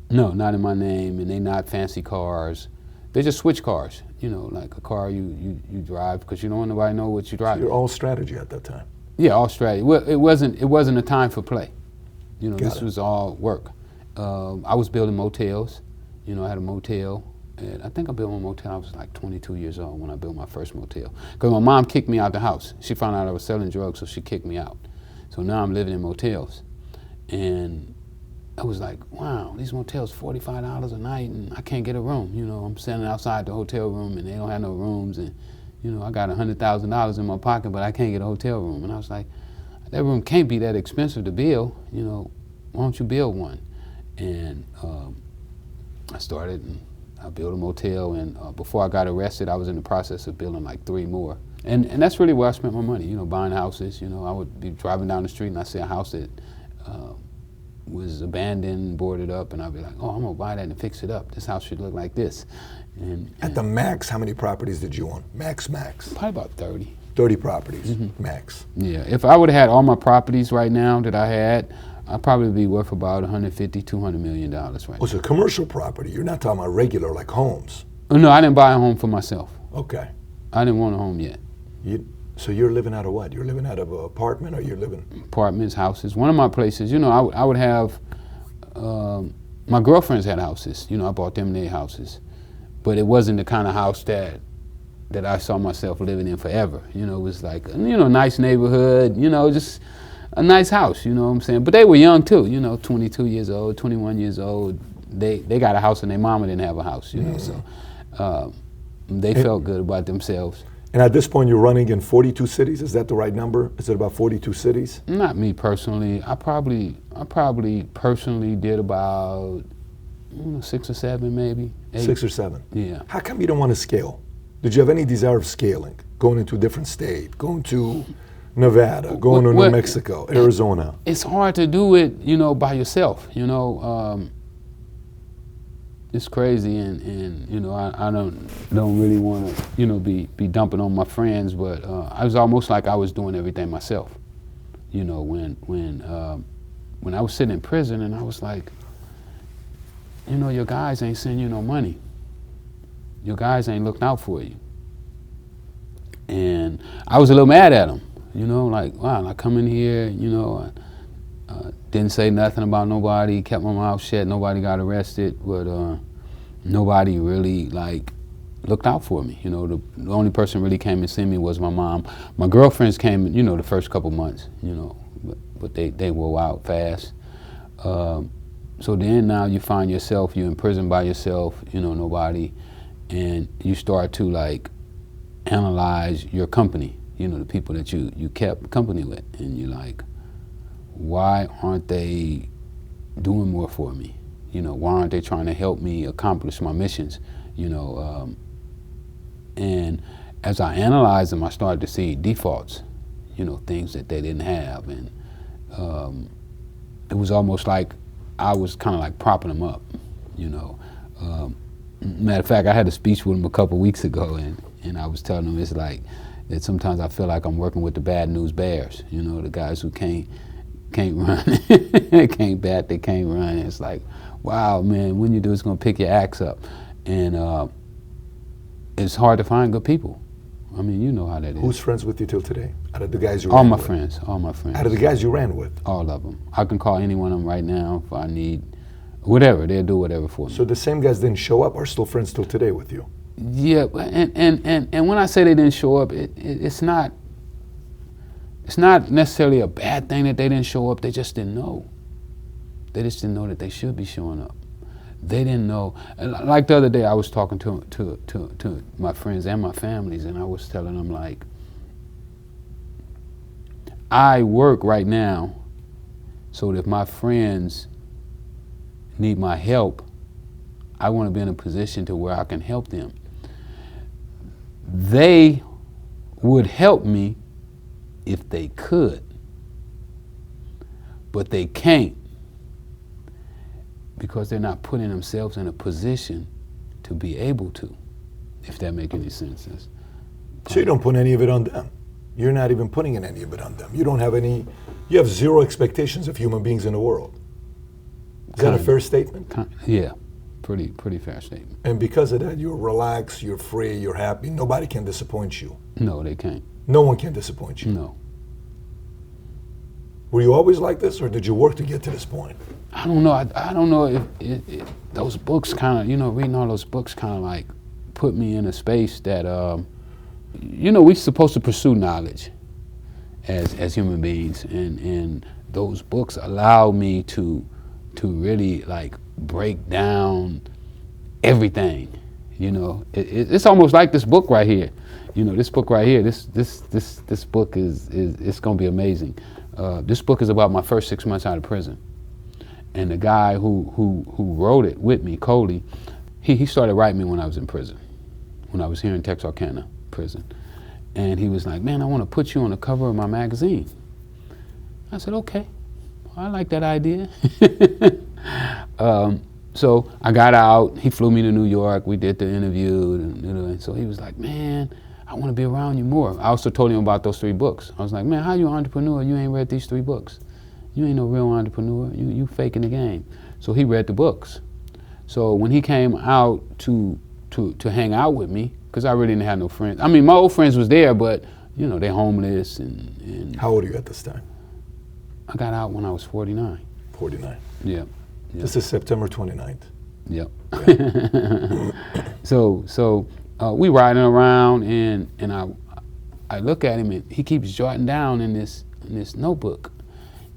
No, not in my name, and they not fancy cars. They just switch cars. You know, like a car you drive because you don't want nobody to know what you drive. So you're all strategy at that time. Yeah, all strategy. Well, it wasn't a time for play. You know, this was all work. I was building motels. You know, I had a motel. And I think I built my motel, I was like 22 years old when I built my first motel. Because my mom kicked me out the house. She found out I was selling drugs, so she kicked me out. So now I'm living in motels. And I was like, wow, these motels $45 a night and I can't get a room. You know, I'm standing outside the hotel room and they don't have no rooms. And, you know, I got $100,000 in my pocket, but I can't get a hotel room. And I was like, that room can't be that expensive to build. You know, why don't you build one? And I started, and I built a motel, and before I got arrested, I was in the process of building like 3 more. And that's really where I spent my money, you know, buying houses. You know, I would be driving down the street and I see a house that was abandoned, boarded up, and I'd be like, oh, I'm gonna buy that and fix it up. This house should look like this. And At the max, how many properties did you own? Max. probably about 30. 30 properties, max. Yeah, if I would have had all my properties right now that I had, I'd probably be worth about 150, 200 million dollars right Oh, so commercial property. You're not talking about regular like homes. now. No, I didn't buy a home for myself. Okay. I didn't want a home yet. So you're living out of what? You're living out of an apartment, or you're living? Apartments, houses. One of my places, you know, I would have, my girlfriends had houses. You know, I bought them their houses. But it wasn't the kind of house that I saw myself living in forever. You know, it was like, you know, nice neighborhood, you know, just a nice house, you know what I'm saying? But they were young too, you know, 22 years old, 21 years old. They got a house and their mama didn't have a house, you know, so they felt good about themselves. And at this point, you're running in 42 cities. Is that the right number? Is it about 42 cities? Not me personally. I probably personally did about 6 or 7, maybe 8. 6 or 7. Yeah. How come you don't want to scale? Did you have any desire of scaling, going into a different state, going to Nevada, going to New Mexico, Arizona? It's hard to do it, you know, by yourself. You know, it's crazy, and you know, I don't really want to, you know, be dumping on my friends, but I was almost like I was doing everything myself. You know, when I was sitting in prison, and I was like, you know, your guys ain't sending you no money. Your guys ain't looking out for you. And I was a little mad at them, you know, like, wow, I come in here, you know, didn't say nothing about nobody, kept my mouth shut, nobody got arrested, but nobody really, like, looked out for me. You know, the only person really came and see me was my mom. My girlfriends came, you know, the first couple months, you know, but they wore out fast. So then now you find yourself, you're in prison by yourself, you know, nobody, and you start to, like, analyze your company, you know, the people that you kept company with, and you're like, why aren't they doing more for me? You know, why aren't they trying to help me accomplish my missions? You know, and as I analyzed them, I started to see defaults, you know, things that they didn't have, and it was almost like I was kind of like propping them up, you know. Matter of fact, I had a speech with them a couple weeks ago, and I was telling them it's like that sometimes I feel like I'm working with the bad news bears, you know, the guys who can't run, they can't bat, they can't run. It's like, wow, man, when you do, it's gonna pick your axe up, and it's hard to find good people. I mean, you know how that is. Who's friends with you till today? Out of the guys you all ran my with? friends, all my friends. Out of the guys you ran with? All of them. I can call any one of them right now if I need whatever. They'll do whatever for me. So the same guys didn't show up, are still friends till today with you? Yeah, and when I say they didn't show up, it's not necessarily a bad thing that they didn't show up. They just didn't know. They just didn't know that they should be showing up. They didn't know. Like the other day, I was talking to my friends and my families, and I was telling them, like, I work right now so that if my friends need my help, I want to be in a position to where I can help them. They would help me if they could, but they can't because they're not putting themselves in a position to be able to, if that makes any sense. So you don't put any of it on them. You're not even putting any of it on them. You don't have any, you have zero expectations of human beings in the world. Is that a fair statement? Yeah, pretty fair statement. And because of that, you're relaxed, you're free, you're happy. Nobody can disappoint you. No, they can't. No one can disappoint you. No. Were you always like this, or did you work to get to this point? I don't know. I don't know if those books kind of, you know, reading all those books kind of like put me in a space that, you know, we're supposed to pursue knowledge as human beings, and those books allow me to really like break down everything. You know, it's almost like this book right here. You know, this book right here. This book is it's gonna be amazing. This book is about my first 6 months out of prison, and the guy who wrote it with me, Coley, he started writing me when I was in prison, when I was here in Texarkana prison, and he was like, "Man, I want to put you on the cover of my magazine." I said, "Okay, I like that idea. So I got out. He flew me to New York. We did the interview. And so he was like, man, I want to be around you more. I also told him about those 3 books. I was like, man, how you an entrepreneur? You ain't read these 3 books. You ain't no real entrepreneur. You faking the game. So he read the books. So when he came out to hang out with me, because I really didn't have no friends. I mean, my old friends was there, but you know, they're homeless and How old are you at this time? I got out when I was 49. 49. Yeah. This is September 29th. Yep. So we riding around and I look at him and he keeps jotting down in this notebook.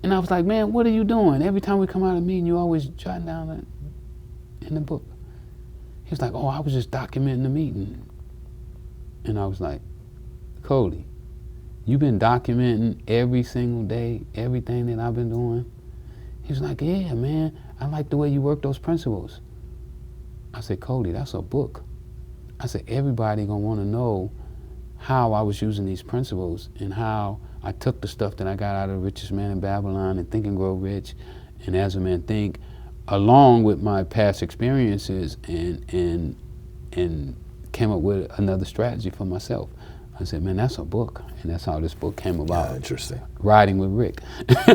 And I was like, man, what are you doing? Every time we come out of a meeting, you always jotting down in the book. He was like, oh, I was just documenting the meeting. And I was like, Cody, you've been documenting every single day, everything that I've been doing? He was like, yeah, man, I like the way you work those principles. I said, Cody, that's a book. I said, everybody gonna wanna know how I was using these principles and how I took the stuff that I got out of The Richest Man in Babylon and Think and Grow Rich and As a Man Think, along with my past experiences and came up with another strategy for myself. I said, man, that's a book. And that's how this book came about. Yeah, interesting. Riding with Rick.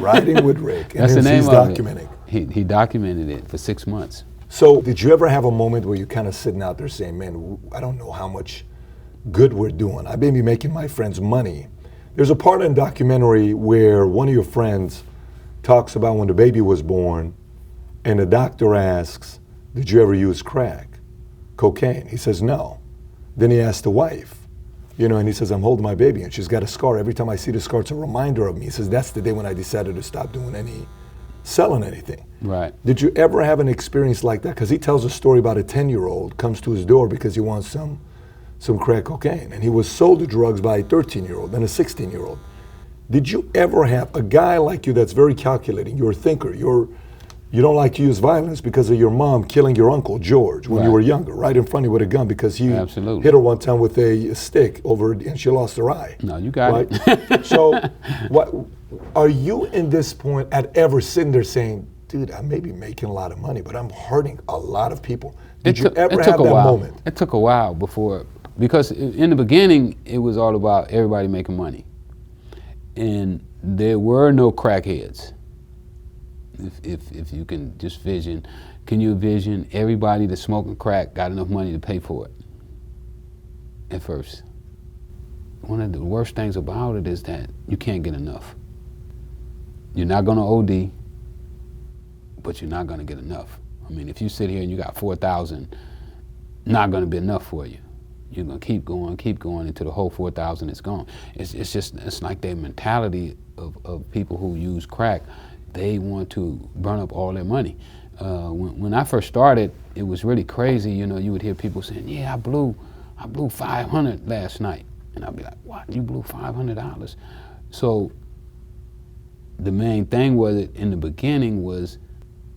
Riding with Rick. And That's the name he's of documenting. it. He documented it for 6 months. So did you ever have a moment where you kind of sitting out there saying, man, I don't know how much good we're doing. I may be making my friends money. There's a part in the documentary where one of your friends talks about when the baby was born and the doctor asks, did you ever use crack, cocaine? He says, no. Then he asks the wife, you know, and he says, I'm holding my baby and she's got a scar. Every time I see the scar, it's a reminder of me. He says, that's the day when I decided to stop doing selling anything. Right. Did you ever have an experience like that? Because he tells a story about a 10-year-old comes to his door because he wants some crack cocaine. And he was sold the drugs by a 13-year-old and a 16-year-old. Did you ever have a guy like you that's very calculating, you're a thinker, you don't like to use violence because of your mom killing your uncle, George, when you were younger, right in front of you with a gun because he hit her one time with a stick over and she lost her eye. No, you got it. So what are you in this point at ever sitting there saying, dude, I may be making a lot of money, but I'm hurting a lot of people? Did you ever have that moment? It took a while before, because in the beginning, it was all about everybody making money. And there were no crackheads. If you can just vision, can you envision everybody that's smoking crack got enough money to pay for it at first? One of the worst things about it is that you can't get enough. You're not gonna OD, but you're not gonna get enough. I mean, if you sit here and you got 4,000, not gonna be enough for you. You're gonna keep going until the whole 4,000 is gone. It's like their mentality of people who use crack. They want to burn up all their money. When I first started, it was really crazy. You know, you would hear people saying, yeah, I blew 500 last night. And I'd be like, what, you blew $500? So the main thing was it in the beginning was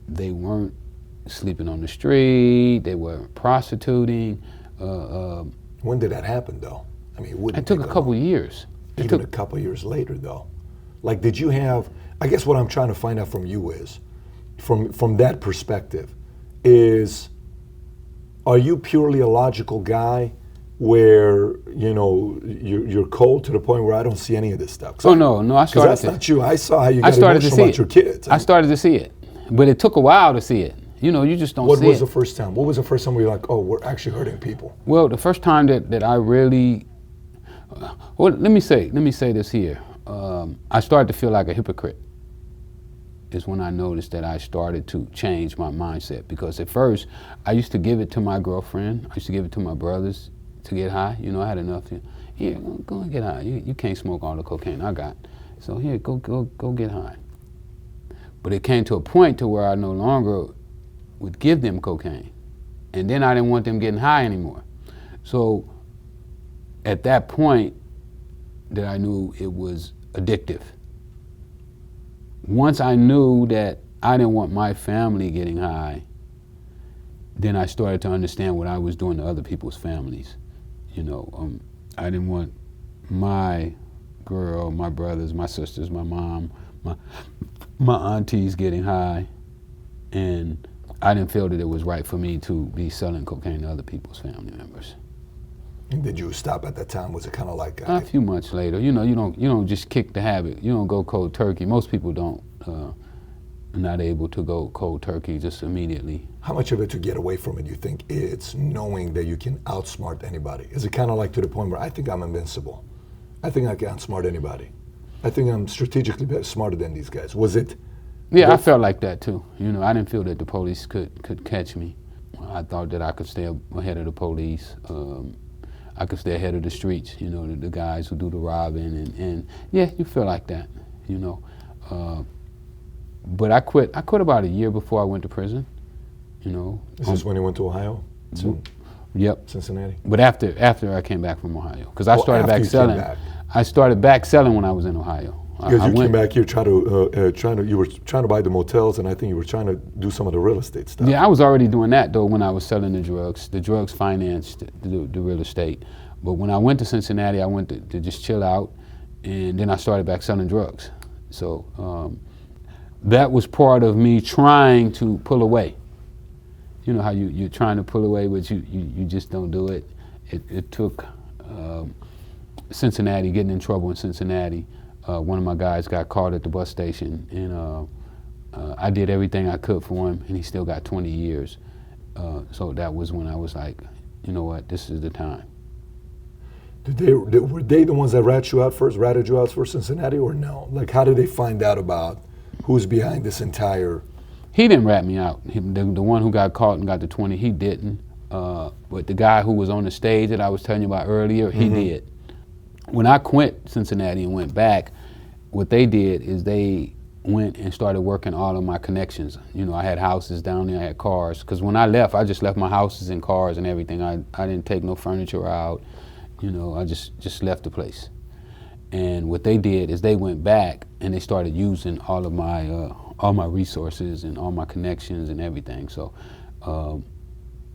they weren't sleeping on the street, they weren't prostituting. When did that happen though? I mean, it took a couple years. Even a couple years later though. Like, did you have, I guess what I'm trying to find out from you is, from that perspective, is, are you purely a logical guy where, you know, you're cold to the point where I don't see any of this stuff? Oh, no, I started that's not you. I saw how you got emotional about your kids. I started to see it, but it took a while to see it. You know, you just don't see it. What was the first time? What was the first time where you're like, oh, we're actually hurting people? Well, the first time that I really, well, let me say this here. I started to feel like a hypocrite is when I noticed that I started to change my mindset, because at first I used to give it to my girlfriend, I used to give it to my brothers to get high. You know, I had enough. Here, go and get high. You can't smoke all the cocaine I got. So here, go get high. But it came to a point to where I no longer would give them cocaine. And then I didn't want them getting high anymore. So at that point that I knew it was addictive. Once I knew that I didn't want my family getting high, then I started to understand what I was doing to other people's families. You know, I didn't want my girl, my brothers, my sisters, my mom, my auntie's getting high, and I didn't feel that it was right for me to be selling cocaine to other people's family members. And did you stop at that time? Was it kind of like A few months later, you know, you don't just kick the habit. You don't go cold turkey. Most people don't. Not able to go cold turkey just immediately. How much of it to get away from it you think it's knowing that you can outsmart anybody? Is it kind of like to the point where I think I'm invincible? I think I can outsmart anybody. I think I'm strategically better, smarter than these guys. Was it? Yeah, I felt like that too. You know, I didn't feel that the police could catch me. I thought that I could stay ahead of the police. I could stay ahead of the streets, you know, the guys who do the robbing, and yeah, you feel like that, you know. But I quit about a year before I went to prison, you know. Is this when you went to Ohio? Yep. Cincinnati? But after I came back from Ohio, because I started back selling. I started back selling when I was in Ohio. Because you came back here you were trying to buy the motels, and I think you were trying to do some of the real estate stuff. Yeah, I was already doing that though when I was selling the drugs. The drugs financed the real estate. But when I went to Cincinnati, I went to just chill out, and then I started back selling drugs. So that was part of me trying to pull away. You know how you're trying to pull away, but you just don't do it. It took Cincinnati, getting in trouble in Cincinnati. One of my guys got caught at the bus station, and I did everything I could for him, and he still got 20 years. So that was when I was like, you know what, this is the time. Were they the ones that ratted you out for Cincinnati, or no? Like, how did they find out about who's behind this entire? He didn't rat me out. The one who got caught and got the 20, he didn't. But the guy who was on the stage that I was telling you about earlier, he did. When I quit Cincinnati and went back, what they did is they went and started working all of my connections. You know, I had houses down there, I had cars. Because when I left, I just left my houses and cars and everything. I didn't take no furniture out. You know, I just left the place. And what they did is they went back and they started using all of my resources and all my connections and everything. So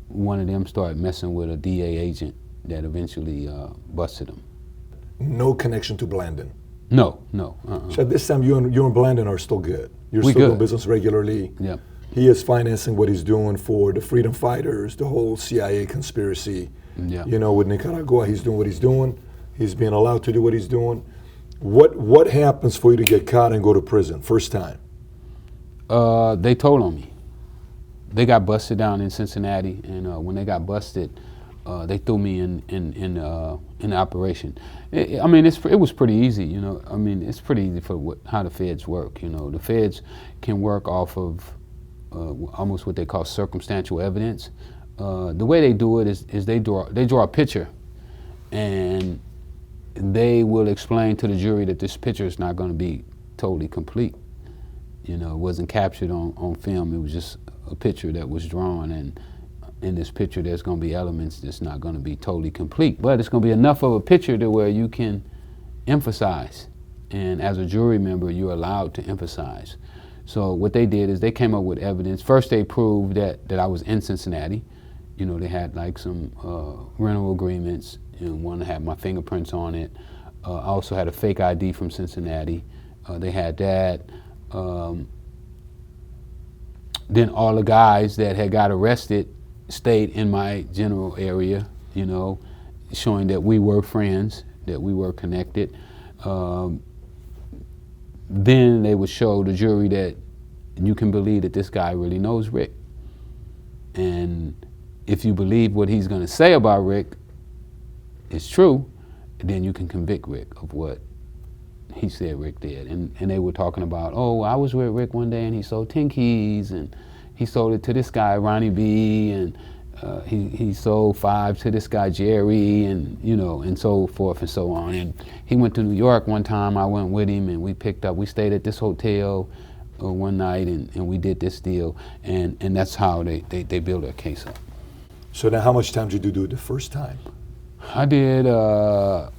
one of them started messing with a DA agent that eventually busted him. No connection to Blandon? No. So at this time, you and Blandon are still good. You're still doing business regularly. Yeah. He is financing what he's doing for the freedom fighters, the whole CIA conspiracy. Yeah. You know, with Nicaragua, he's doing what he's doing. He's being allowed to do what he's doing. What happens for you to get caught and go to prison first time? They told on me. They got busted down in Cincinnati, and when they got busted, they threw me in the operation. I mean, it was pretty easy, you know. I mean, it's pretty easy for how the feds work. You know, the feds can work off of almost what they call circumstantial evidence. The way they do it is they draw a picture, and they will explain to the jury that this picture is not going to be totally complete. You know, it wasn't captured on film. It was just a picture that was drawn, and in this picture there's going to be elements that's not going to be totally complete, but it's going to be enough of a picture to where you can emphasize. And as a jury member, you're allowed to emphasize. So what they did is they came up with evidence. First, they proved that I was in Cincinnati. You know, they had like some rental agreements, and one had my fingerprints on it. I also had a fake ID from Cincinnati. They had that. Then all the guys that had got arrested stayed in my general area, you know, showing that we were friends, that we were connected. Then they would show the jury that you can believe that this guy really knows Rick. And if you believe what he's going to say about Rick is true, then you can convict Rick of what he said Rick did. And they were talking about, oh, I was with Rick one day and he sold 10 keys, and he sold it to this guy, Ronnie B, and he sold 5 to this guy, Jerry, and, you know, and so forth and so on. And he went to New York one time, I went with him, and we stayed at this hotel one night, and we did this deal, and that's how they build their case up. So now how much time did you do it the first time? I did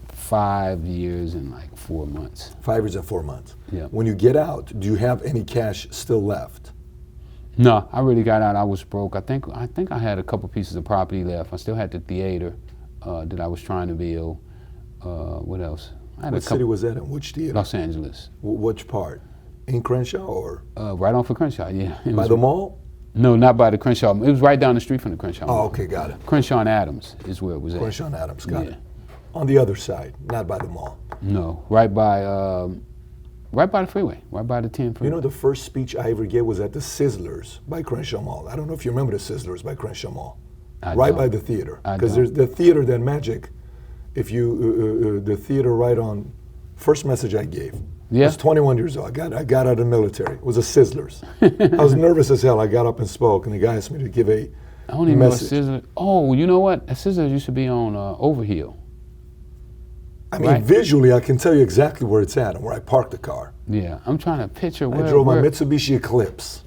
5 years and like 4 months. 5 years and 4 months. Yeah. When you get out, do you have any cash still left? No, I really got out. I was broke. I think I had a couple pieces of property left. I still had the theater that I was trying to build. What else? What city was that in? Which theater? Los Angeles. Which part? in Crenshaw or Right on for Crenshaw, yeah. It by was- the mall? No, not by the Crenshaw. It was right down the street from the Crenshaw. Oh, Mall. okay, got it. Crenshaw and Adams is where it was at. Crenshaw and Adams, got Yeah. it. On the other side, not by the mall. No, right by the freeway, right by the 10 freeway. You know, the first speech I ever gave was at the Sizzlers by Crenshaw Mall. I don't know if you remember the Sizzlers by Crenshaw Mall. Right don't. by the theater. I Because don't. there's the theater, that Magic, if you, the theater right on, first message I gave. Yeah. I was 21 years old. I got out of the military. It was a Sizzlers. I was nervous as hell. I got up and spoke, and the guy asked me to give a I don't even know what message. Sizzler. Oh, you know what? A Sizzler used to be on Overhill. I mean, Right. visually, I can tell you exactly where it's at and where I parked the car. Yeah, I'm trying to picture where. I drove my where- Mitsubishi Eclipse.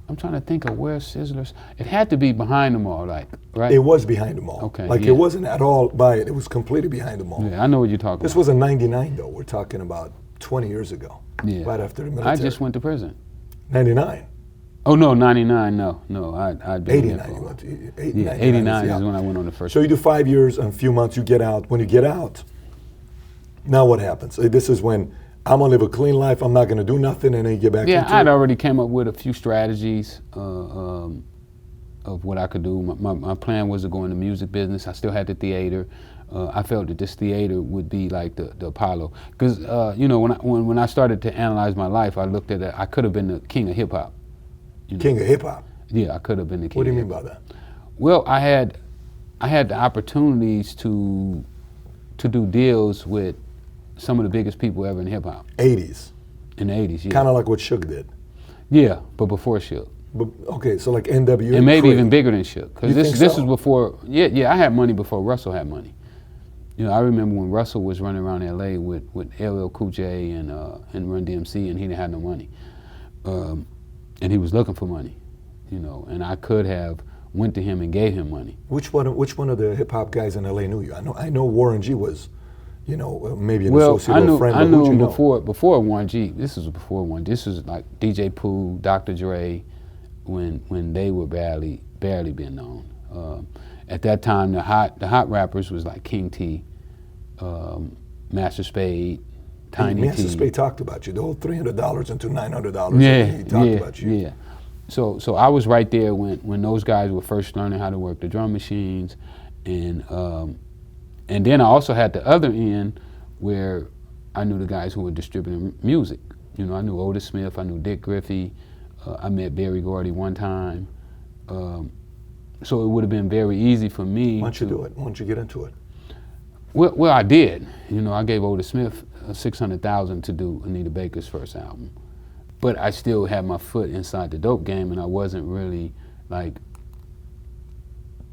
I'm trying to think of where Sizzlers. It had to be behind the mall, like right. It was behind the mall. Okay, Like yeah. it wasn't at all by it. It was completely behind the mall. Yeah, I know what you're talking This about. was in '99, though. We're talking about 20 years ago. Yeah. Right after the military. I just went to prison. '99. Oh no, 99. No, I'd been 89. here You for. went to, Yeah, 89 is when I went on the first. So you do 5 years and a few months, you get out. When you get out, now what happens? This is when I'm gonna live a clean life, I'm not gonna do nothing, and then you get back Yeah, into I'd it. already came up with a few strategies of what I could do. My plan was to go in the music business. I still had the theater. I felt that this theater would be like the Apollo, because you know, when I started to analyze my life, I looked at it. I could have been the king of hip hop. King of hip hop. Yeah, I could have been the king. What do you of mean hip-hop. by that? Well, I had the opportunities to do deals with some of the biggest people ever in hip hop 80s. in the 80s. Yeah, Kind of like what Suge did. yeah, but before Shook. But, okay, so like NWA. And maybe Craig. even bigger than Shook, because You this think this so? was before. Yeah, I had money before Russell had money. You know, I remember when Russell was running around L.A. with LL Cool J and Run DMC, and he didn't have no money, and he was looking for money. You know, and I could have went to him and gave him money. Which one of the hip hop guys in LA knew you? I know Warren G was, you know, maybe an Well, associate I or a knew friend. I but knew who'd you him know? before Warren G. This was before Warren. This was like DJ Pooh, Dr. Dre, when they were barely being known. At that time, the hot rappers was like King T, Master Spade, Tiny Master T. Spade talked about you. The whole $300 into $900. Yeah, He talked yeah, about you. yeah. So I was right there when those guys were first learning how to work the drum machines, and then I also had the other end where I knew the guys who were distributing music. You know, I knew Otis Smith, I knew Dick Griffey, I met Berry Gordy one time. So it would have been very easy for me. Why don't you do it? Why don't you get into it? Well, I did. You know, I gave Otis Smith $600,000 to do Anita Baker's first album. But I still had my foot inside the dope game, and I wasn't really like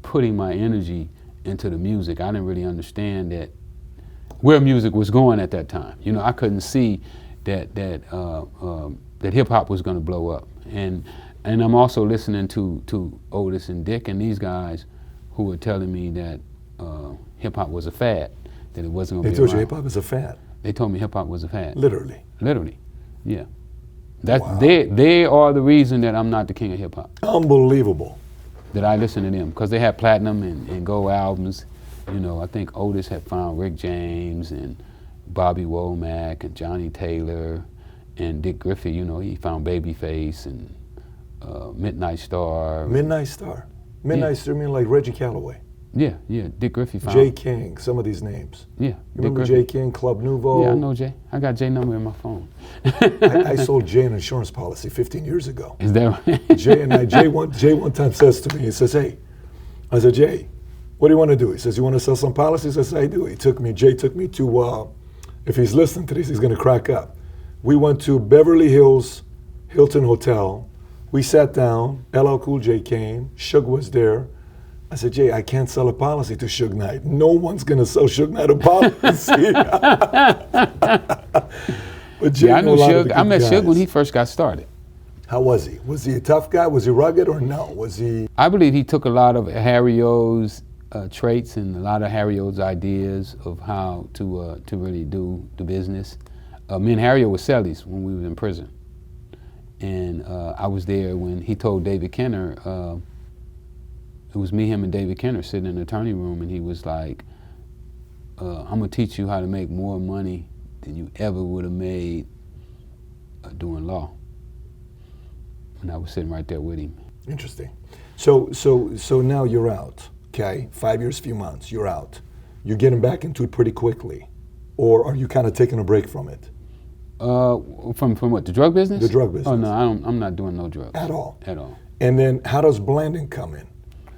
putting my energy into the music. I didn't really understand that where music was going at that time. You know, I couldn't see that hip hop was going to blow up. And I'm also listening to Otis and Dick and these guys who were telling me that hip hop was a fad, that it wasn't going They to be told you around. hip hop is a fad. They told me hip hop was a fad. Literally. Literally, yeah. That Wow. they are the reason that I'm not the king of hip hop. Unbelievable. That I listen to them because they had platinum and gold albums. You know, I think Otis had found Rick James and Bobby Womack and Johnny Taylor, and Dick Griffey. You know, he found Babyface and Midnight Star. Midnight Star. Midnight Star mean like Reggie Calloway. Yeah. Dick Griffey found. Jay King, some of these names. Yeah. You Dick remember Griffey. Jay King, Club Nouveau? Yeah, I know Jay. I got Jay number in my phone. I sold Jay an insurance policy 15 years ago. Is that right? Jay one time says to me, he says, hey, I said, Jay, what do you want to do? He says, you want to sell some policies? I said, I do. Jay took me to, if he's listening to this, he's going to crack up. We went to Beverly Hills Hilton Hotel. We sat down, LL Cool J came, Suge was there. I said, Jay, I can't sell a policy to Suge Knight. No one's going to sell Suge Knight a policy. But Jay Yeah, I knew knew a lot of Suge. the I good met Suge guys. when he first got started. How was he? Was he a tough guy? Was he rugged or no? Was he? I believe he took a lot of Harry O's traits and a lot of Harry O's ideas of how to really do the business. Me and Harry O were cellies when we was in prison, and I was there when he told David Kenner. It was me, him, and David Kenner sitting in the attorney room, and he was like, "I'm gonna teach you how to make more money than you ever would have made doing law." And I was sitting right there with him. Interesting. So now you're out, okay? 5 years, few months, you're out. You're getting back into it pretty quickly, or are you kind of taking a break from it? From what, the drug business? The drug business. Oh no, I'm not doing no drugs. At all? At all. And then how does blending come in?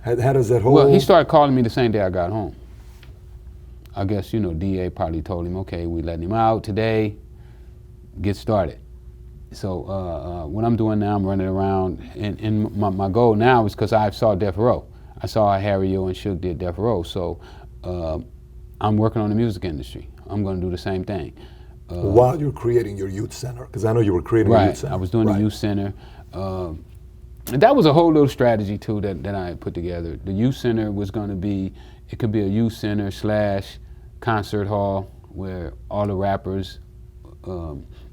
How does that whole... Well, he started calling me the same day I got home. I guess, DA probably told him, okay, we letting him out today, get started. So what I'm doing now, I'm running around, and my goal now is because I saw Death Row. I saw how Harry O and Shook did Death Row, so I'm working on the music industry. I'm going to do the same thing. While you're creating your youth center, because I know you were creating a youth center. I was doing the youth center. And that was a whole little strategy too that I put together. The youth center was going to be, it could be a youth center / concert hall where all the rappers,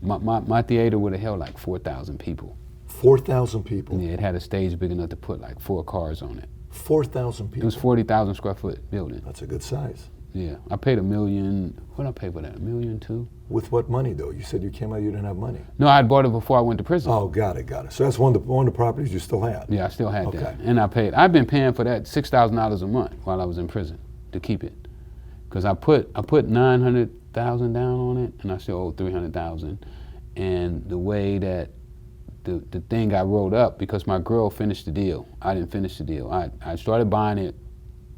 my theater would have held like 4,000 people. 4,000 people? Yeah, it had a stage big enough to put like 4 cars on it. 4,000 people? It was 40,000 square foot building. That's a good size. Yeah, I paid $1 million. What did I pay for that? $1 million too? With what money though? You said you came out, you didn't have money. No, I had bought it before I went to prison. Oh, got it. So that's one of the properties you still had? Yeah, I still had that. And I've been paying for that $6,000 a month while I was in prison to keep it. Because I put $900,000 down on it, and I still owe $300,000. And the way that the thing got rolled up, because my girl finished the deal, I didn't finish the deal. I started buying it,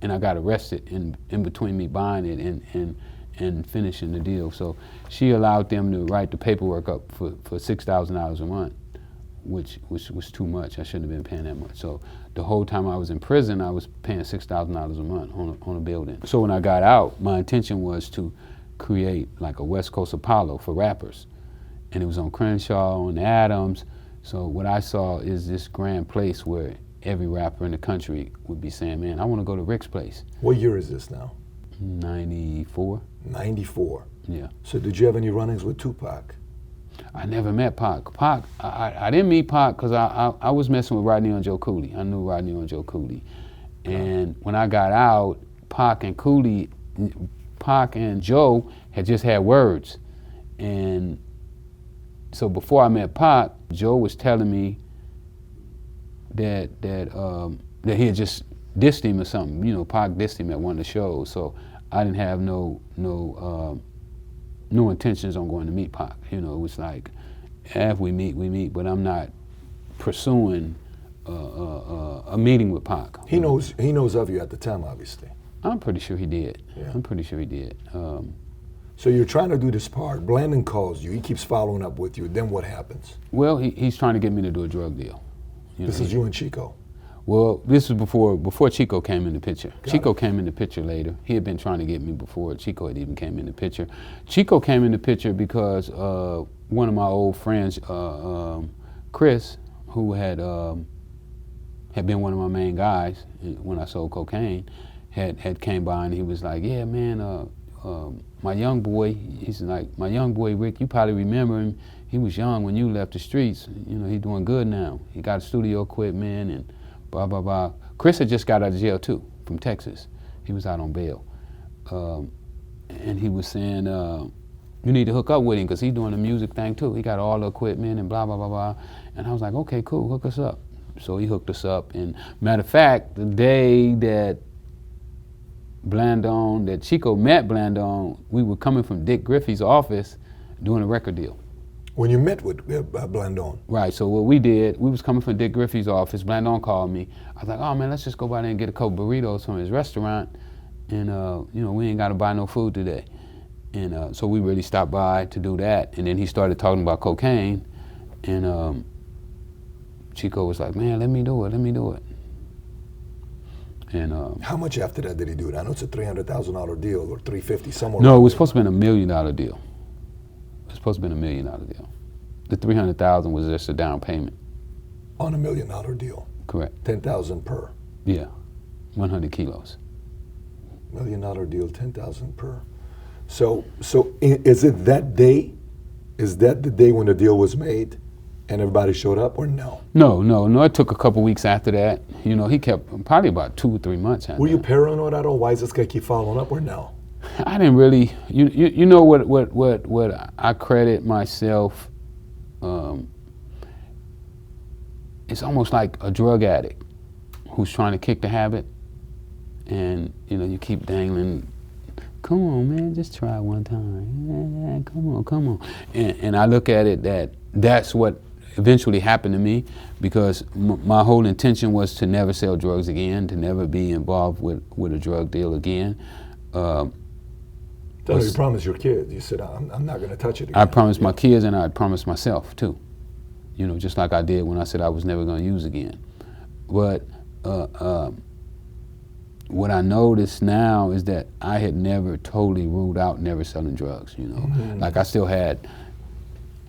and I got arrested in between me buying it and finishing the deal. So she allowed them to write the paperwork up for $6,000 a month, which was too much. I shouldn't have been paying that much. So the whole time I was in prison, I was paying $6,000 a month on a building. So when I got out, my intention was to create like a West Coast Apollo for rappers. And it was on Crenshaw and Adams. So what I saw is this grand place where every rapper in the country would be saying, man, I want to go to Rick's place. What year is this now? 94. 94. Yeah. So did you have any run-ins with Tupac? I never met Pac. I didn't meet Pac because I was messing with Rodney and Joe Cooley. I knew Rodney and Joe Cooley. And when I got out, Pac and Joe had just had words. And so before I met Pac, Joe was telling me that he had just dissed him or something. Pac dissed him at one of the shows. So I didn't have no intentions on going to meet Pac. It was like, if we meet, but I'm not pursuing a meeting with Pac. He knows of you at the time, obviously. I'm pretty sure he did. Yeah. I'm pretty sure he did. So you're trying to do this part. Blandon calls you. He keeps following up with you. Then what happens? Well, he's trying to get me to do a drug deal. This is you and Chico. Well, this was before Chico came in the picture. Chico came in the picture later. He had been trying to get me before Chico had even came in the picture. Chico came in the picture because one of my old friends, Chris, who had been one of my main guys when I sold cocaine, had came by and he was like, yeah, man, my young boy, he's like, my young boy Rick, you probably remember him. He was young when you left the streets. He's doing good now. He got studio equipment and blah, blah, blah. Chris had just got out of jail too, from Texas. He was out on bail. And he was saying, you need to hook up with him because he's doing the music thing too. He got all the equipment and blah, blah, blah, blah. And I was like, okay, cool, hook us up. So he hooked us up. And matter of fact, the day that Chico met Blandon, we were coming from Dick Griffey's office doing a record deal. When you met with Blandon? Right, so what we did, we was coming from Dick Griffey's office, Blandon called me. I was like, oh man, let's just go by there and get a couple burritos from his restaurant and we ain't gotta buy no food today. And so we really stopped by to do that. And then he started talking about cocaine and Chico was like, man, let me do it. And how much after that did he do it? I know it's a $300,000 deal or $350 somewhere. No, it was supposed to be $1 million deal. It was supposed to be $1 million deal. The $300,000 was just a down payment. On $1 million deal? Correct. 10,000 per? Yeah, 100 kilos. $1 million deal, 10,000 per. So is it that day? Is that the day when the deal was made and everybody showed up, or no? No, it took a couple weeks after that. He kept probably about 2 or 3 months after Were you that. paranoid at all? Why is this guy keep following up, or no? I didn't really, you know what I credit myself, it's almost like a drug addict who's trying to kick the habit, and you keep dangling. Come on, man, just try one time. Yeah, come on. And I look at it that's what eventually happened to me, because my whole intention was to never sell drugs again, to never be involved with a drug deal again. You promised your kids. You said, I'm not going to touch it again. I promised my kids, and I promised myself too. Just like I did when I said I was never going to use again. But what I noticed now is that I had never totally ruled out never selling drugs. Mm-hmm. Like I still had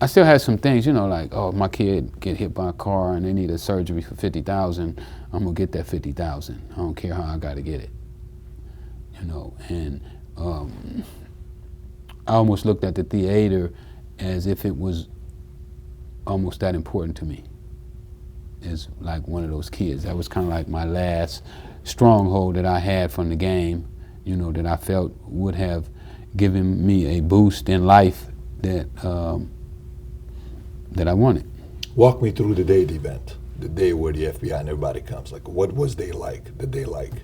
some things. Like, oh, if my kid get hit by a car and they need a surgery for $50,000, I'm gonna get that $50,000. I don't care how I got to get it. And I almost looked at the theater as if it was almost that important to me. As like one of those kids. That was kind of like my last stronghold that I had from the game, that I felt would have given me a boost in life that I wanted. Walk me through the day of the event, the day where the FBI and everybody comes. Like, what was the day like?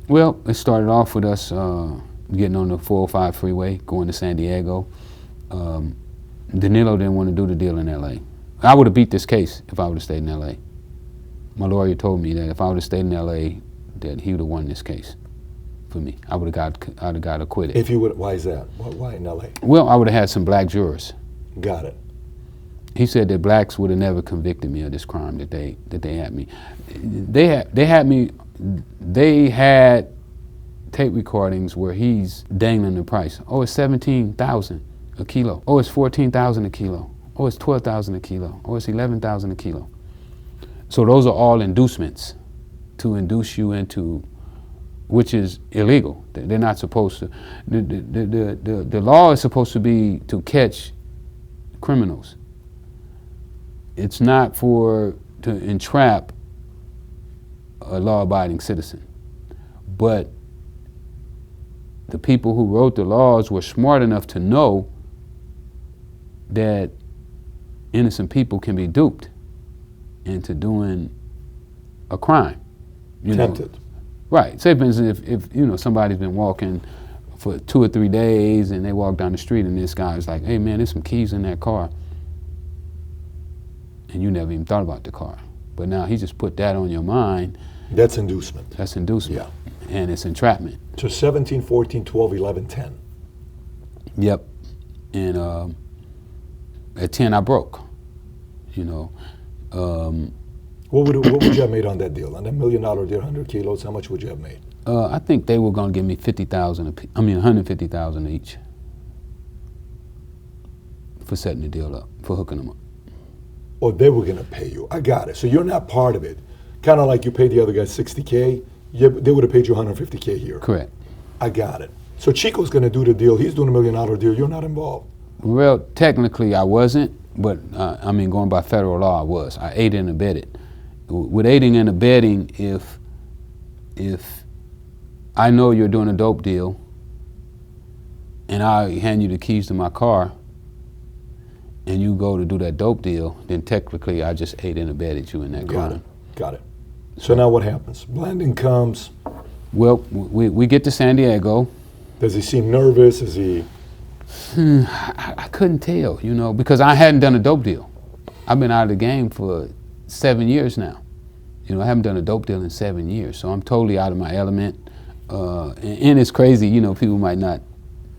Well, it started off with us getting on the 405 freeway, going to San Diego. Donnell didn't want to do the deal in L.A. I would have beat this case if I would have stayed in L.A. My lawyer told me that if I would have stayed in L.A., that he would have won this case for me. I'd have got acquitted. If you would, why is that? Why in L.A.? Well, I would have had some black jurors. Got it. He said that blacks would have never convicted me of this crime that they had me. They had tape recordings where he's dangling the price. Oh, it's $17,000 a kilo. Oh, it's $14,000 a kilo. Oh, it's $12,000 a kilo. Oh, it's $11,000 a kilo. So those are all inducements to induce you into, which is illegal. They're not supposed to. The law is supposed to be to catch criminals. It's not to entrap a law-abiding citizen. But the people who wrote the laws were smart enough to know that innocent people can be duped into doing a crime. Tempted. Right. Say, for instance, if somebody's been walking for 2 or 3 days and they walk down the street and this guy's like, hey man, there's some keys in that car. And you never even thought about the car. But now he just put that on your mind. That's inducement. That's inducement. Yeah. And it's entrapment. So 17, 14, 12, 11, 10. Yep. And at 10 I broke. What would you have made on that deal? On that $1 million deal, 100 kilos, how much would you have made? I think they were going to give me $150,000 each for setting the deal up, for hooking them up. Oh, they were going to pay you. I got it. So you're not part of it. Kind of like you paid the other guy $60K. They would have paid you $150K here. Correct. I got it. So Chico's going to do the deal. He's doing $1 million deal. You're not involved. Well, technically I wasn't, but going by federal law, I was. I aided and abetted. With aiding and abetting, if I know you're doing a dope deal and I hand you the keys to my car and you go to do that dope deal, then technically I just aided and abetted you in that crime. Got it. So now what happens? Blanding comes. Well, we get to San Diego. Does he seem nervous? Is he? I couldn't tell, because I hadn't done a dope deal. I've been out of the game for 7 years now. I haven't done a dope deal in 7 years, so I'm totally out of my element. And it's crazy, people might not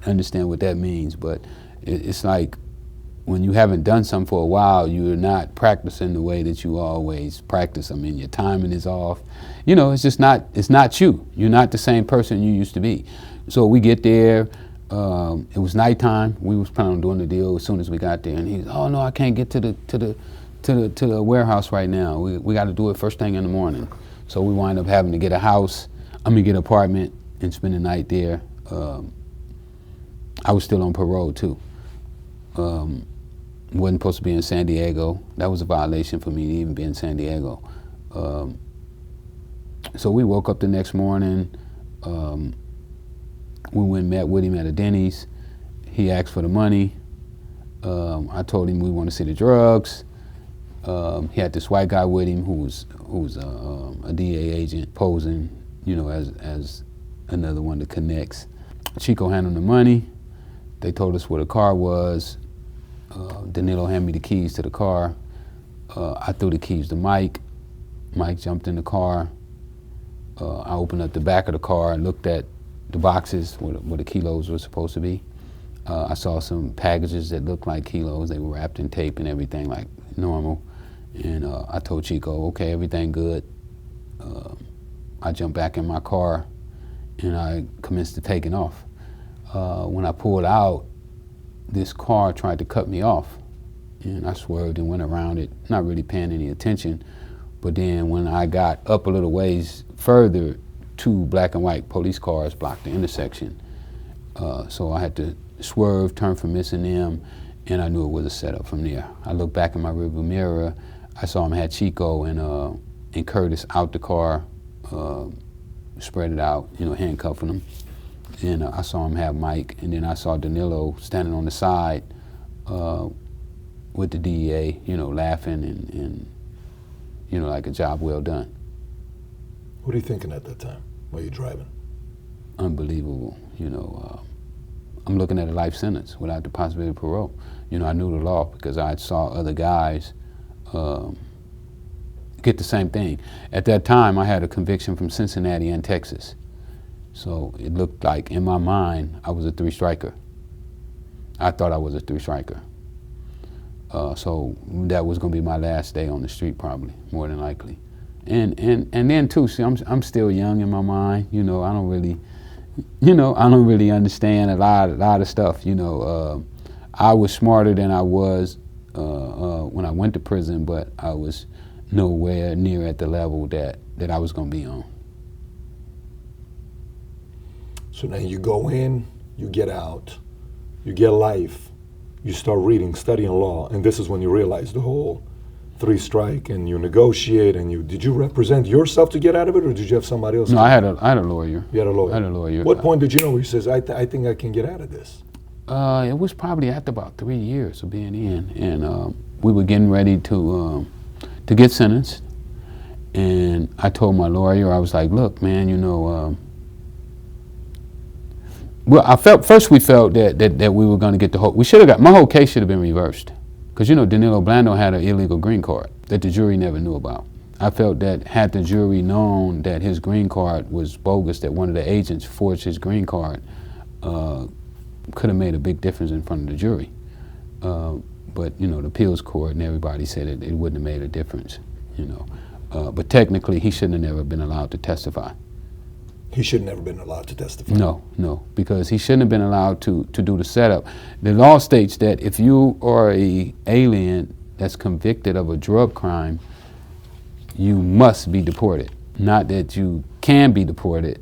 understand what that means, but it's like when you haven't done something for a while, you're not practicing the way that you always practice. I mean, your timing is off. It's just not, it's not you. You're not the same person you used to be. So we get there. It was nighttime. We was planning on doing the deal as soon as we got there, and he's, oh no, I can't get to the warehouse right now. We got to do it first thing in the morning. So we wind up having to get get an apartment and spend the night there. I was still on parole too. Wasn't supposed to be in San Diego. That was a violation for me to even be in San Diego. So we woke up the next morning. We went and met with him at a Denny's. He asked for the money. I told him we want to see the drugs. He had this white guy with him who's a DA agent posing, you know, as another one that connects. Chico handled the money. They told us where the car was. Danilo handed me the keys to the car. I threw the keys to Mike. Mike jumped in the car. I opened up the back of the car and looked at the boxes where the kilos were supposed to be. I saw some packages that looked like kilos. They were wrapped in tape and everything like normal. And I told Chico, okay, everything good. I jumped back in my car and I commenced to taking off. When I pulled out, this car tried to cut me off. And I swerved and went around it, not really paying any attention. But then when I got up a little ways further, 2 black and white police cars blocked the intersection. So I had to swerve, turn from missing them, and I knew it was a setup from there. I looked back in my rearview mirror. I saw him had Chico and Curtis out the car, spread it out, you know, handcuffing them. And I saw him have Mike, and then I saw Danilo standing on the side with the DEA, you know, laughing and you know, like a job well done. What are you thinking at that time while you're driving? Unbelievable, you know. I'm looking at a life sentence without the possibility of parole. You know, I knew the law because I saw other guys get the same thing. At that time, I had a conviction from Cincinnati and Texas. So it looked like, in my mind, I was a 3-striker. I thought I was a 3-striker. So that was going to be my last day on the street, probably, more than likely. And then too, see, I'm still young in my mind. You know, I don't really understand a lot of stuff. You know, I was smarter than I was when I went to prison, but I was nowhere near at the level that I was going to be on. So now you go in, you get out, you get life, you start reading, studying law, and this is when you realize the whole 3-strike, and you negotiate, and did you represent yourself to get out of it, or did you have somebody else? No, I had a lawyer. You had a lawyer? I had a lawyer. What point did you know where he says, I think I can get out of this? It was probably after about 3 years of being in, and we were getting ready to get sentenced, and I told my lawyer, I was like, look, man, you know, well, we felt that we were going to get my whole case should have been reversed. Because, you know, Danilo Blando had an illegal green card that the jury never knew about. I felt that had the jury known that his green card was bogus, that one of the agents forged his green card, could have made a big difference in front of the jury. But, you know, the appeals court and everybody said it wouldn't have made a difference, you know. But technically, he shouldn't have never been allowed to testify. He should have never been allowed to testify. No, because he shouldn't have been allowed to do the setup. The law states that if you are an alien that's convicted of a drug crime, you must be deported. Not that you can be deported,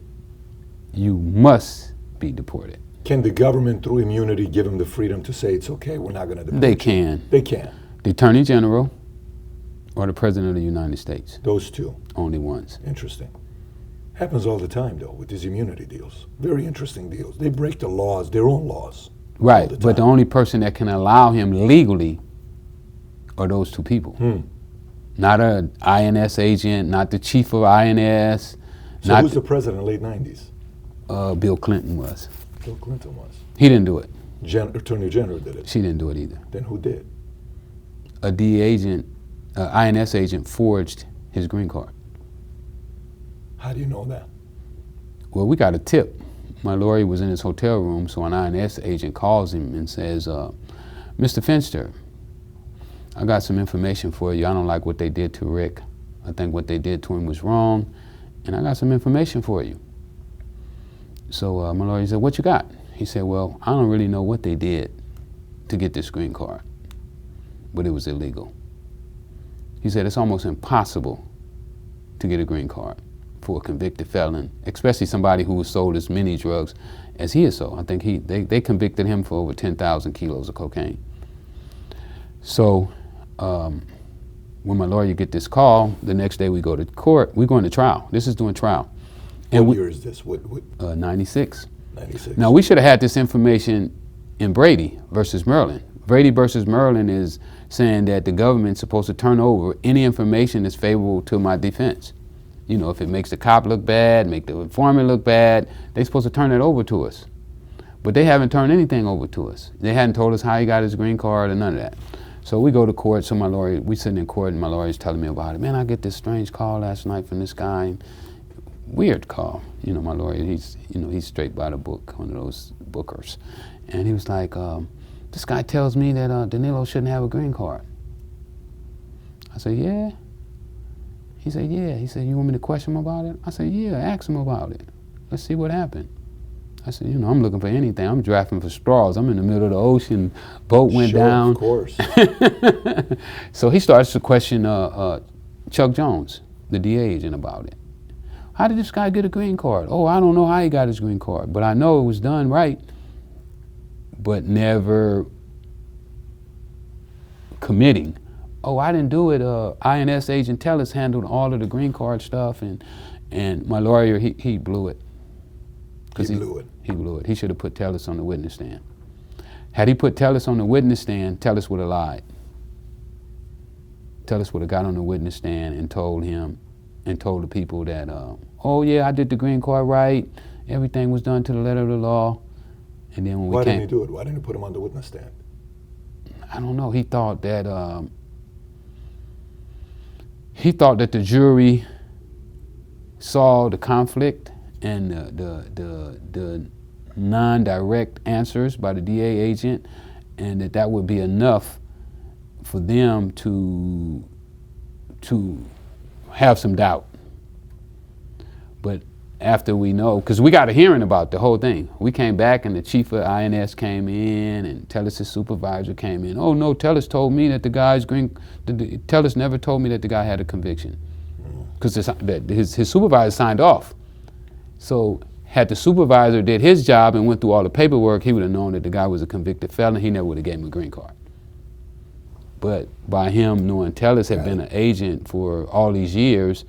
you must be deported. Can the government, through immunity, give them the freedom to say it's okay, we're not going to deport They you? can. They can. The Attorney General or the President of the United States. Those two. Only ones. Interesting. Happens all the time, though, with these immunity deals. Very interesting deals. They break the laws, their own laws. Right, but the only person that can allow him legally are those two people. Not an INS agent, not the chief of INS. So who's the president in the late 90s? Bill Clinton was. Bill Clinton was. He didn't do it. Attorney General did it. She didn't do it either. Then who did? A DA agent, INS agent forged his green card. How do you know that? Well, we got a tip. My lawyer was in his hotel room, so an INS agent calls him and says, Mr. Finster, I got some information for you. I don't like what they did to Rick. I think what they did to him was wrong, and I got some information for you. So my lawyer said, what you got? He said, well, I don't really know what they did to get this green card, but it was illegal. He said, it's almost impossible to get a green card for a convicted felon, especially somebody who has sold as many drugs as he has sold. I think they convicted him for over 10,000 kilos of cocaine. So when my lawyer get this call, the next day we go to court, we go into trial. This is during trial. And what year is this? 96. 96. Now we should have had this information in Brady versus Maryland Brady versus Merlin is saying that the government's supposed to turn over any information that's favorable to my defense. You know, if it makes the cop look bad, make the informant look bad, they're supposed to turn it over to us. But they haven't turned anything over to us. They hadn't told us how he got his green card or none of that. So we go to court, so my lawyer, we sitting in court and my lawyer's telling me about it. Man, I get this strange call last night from this guy. Weird call. You know, my lawyer, he's straight by the book, one of those bookers. And he was like, this guy tells me that Danilo shouldn't have a green card. I said, yeah? He said, yeah. He said, you want me to question him about it? I said, yeah, ask him about it. Let's see what happened. I said, you know, I'm looking for anything. I'm drafting for straws. I'm in the middle of the ocean. Boat went down. Of course. So he starts to question Chuck Jones, the DA agent, about it. How did this guy get a green card? Oh, I don't know how he got his green card, but I know it was done right, but never committing. Oh, I didn't do it. INS agent Tellis handled all of the green card stuff, and my lawyer, he blew it. He blew it. He blew it. He should have put Tellis on the witness stand. Had he put Tellis on the witness stand, Tellis would have lied. Tellis would have got on the witness stand and told him, and told the people that, oh yeah, I did the green card right. Everything was done to the letter of the law. And then when we Why didn't he do it? Why didn't he put him on the witness stand? I don't know. He thought that the jury saw the conflict and the non-direct answers by the DA agent, and that would be enough for them to have some doubt. But after we know, because we got a hearing about the whole thing. We came back and the chief of INS came in and Tellis' supervisor came in. Oh no, Tellis told me that the guy's Tellis never told me that the guy had a conviction. Because his supervisor signed off. So had the supervisor did his job and went through all the paperwork, he would have known that the guy was a convicted felon. He never would have gave him a green card. But by him knowing Tellis had been an agent for all these years,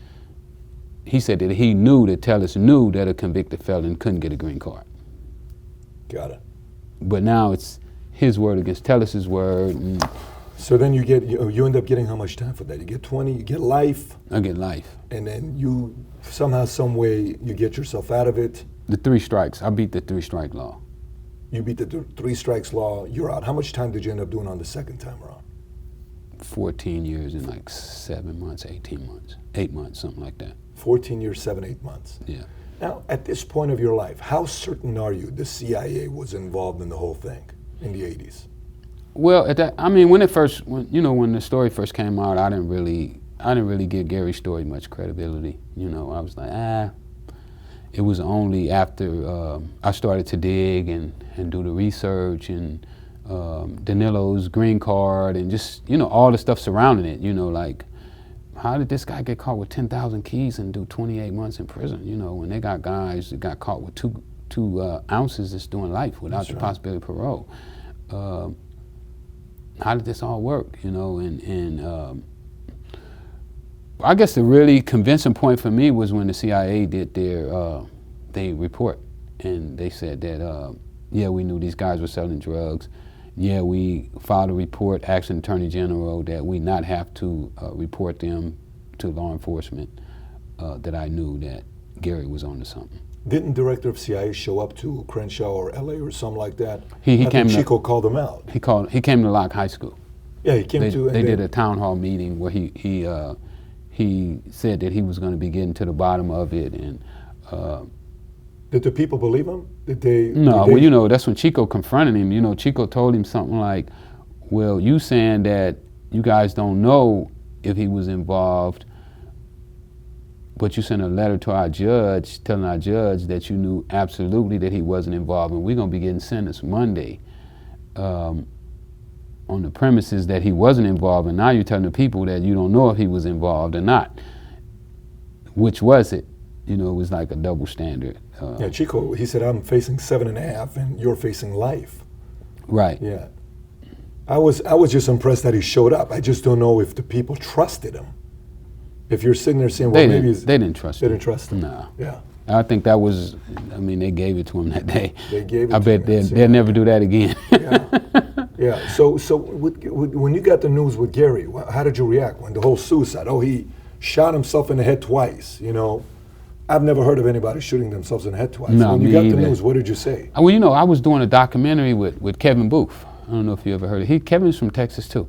he said that he knew that Tellis knew that a convicted felon couldn't get a green card. Got it. But now it's his word against Tellis's word. And so then you end up getting how much time for that? You get 20, you get life. I get life. And then you somehow, some way, you get yourself out of it. The 3 strikes. I beat the 3-strike law. You beat the 3 strikes law. You're out. How much time did you end up doing on the second time around? 14 years and like 7 months, 18 months, 8 months, something like that. 14 years, 7, 8 months. Yeah. Now, at this point of your life, how certain are you the CIA was involved in the whole thing in the 80s? Well, when the story first came out, I didn't really give Gary's story much credibility. You know, I was like, It was only after I started to dig and do the research and Danilo's green card and just, all the stuff surrounding it, like, how did this guy get caught with 10,000 keys and do 28 months in prison? When they got guys that got caught with two ounces that's doing life without the possibility of parole. How did this all work, and I guess the really convincing point for me was when the CIA did their report, and they said that, yeah, we knew these guys were selling drugs. Yeah, we filed a report asking the Attorney General that we not have to report them to law enforcement, that I knew that Gary was onto something. Didn't Director of CIA show up to Crenshaw or LA or something like that? He came. Chico called him out. He came to Locke High School. Yeah, he came They did a town hall meeting where he said that he was going to be getting to the bottom of it, and did the people believe him? Well, that's when Chico confronted him. Chico told him something like, well, you saying that you guys don't know if he was involved, but you sent a letter to our judge telling our judge that you knew absolutely that he wasn't involved, and we're going to be getting sentenced Monday on the premises that he wasn't involved, and now you're telling the people that you don't know if he was involved or not. Which was it? It was like a double standard. Yeah, Chico, he said, I'm facing 7.5 and you're facing life. Right. Yeah. I was just impressed that he showed up. I just don't know if the people trusted him. If you're sitting there saying, well, maybe they didn't trust him. They didn't trust him. No. Yeah. I think that was, they gave it to him that day. They gave it I to bet him. they'll never do that again. Yeah. Yeah. So when you got the news with Gary, how did you react when the whole suicide? Oh, he shot himself in the head twice. You know, I've never heard of anybody shooting themselves in the head twice. No, when you me got either. the news, what did you say? Well, you know, I was doing a documentary with Kevin Booth. I don't know if you ever heard of him. Kevin's from Texas too.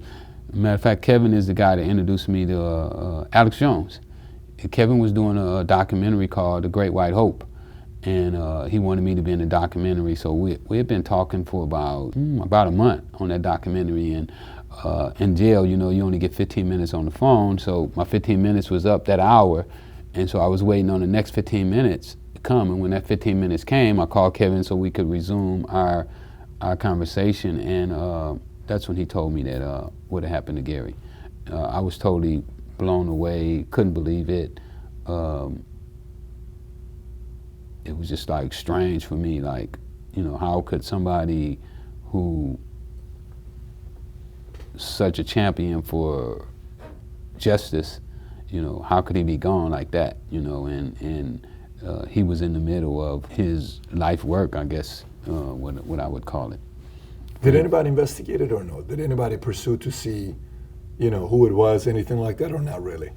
Matter of fact, Kevin is the guy that introduced me to Alex Jones. Kevin was doing a documentary called The Great White Hope, and he wanted me to be in the documentary. So we had been talking for about a month on that documentary. And in jail, you know, you only get 15 minutes on the phone. So my 15 minutes was up that hour, and so I was waiting on the next 15 minutes to come. And when that 15 minutes came, I called Kevin so we could resume our conversation. And that's when he told me that what had happened to Gary. I was totally blown away, couldn't believe it. It was just like strange for me, like, you know, how could somebody who such a champion for justice, you know, how could he be gone like that, you know, and he was in the middle of his life work, I guess, what I would call it. Did anybody investigate it or no? Did anybody pursue to see, you know, who it was, anything like that, or not really?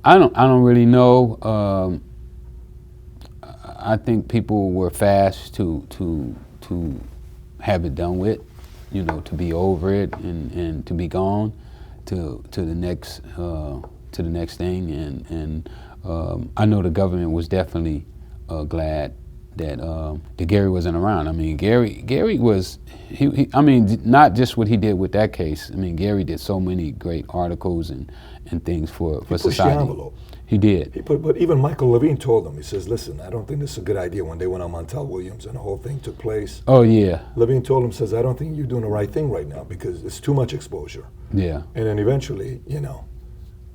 I don't really know. I think people were fast to have it done with, you know, to be over it and to be gone to the next thing. And I know the government was definitely glad that Gary wasn't around. I mean, Gary was I mean, not just what he did with that case. I mean, Gary did so many great articles and things for society. Pushed the envelope. He did. But even Michael Levine told him, he says, listen, I don't think this is a good idea when they went on Montel Williams and the whole thing took place. Oh, yeah. Levine told him, says, I don't think you're doing the right thing right now because it's too much exposure. Yeah. And then eventually, you know,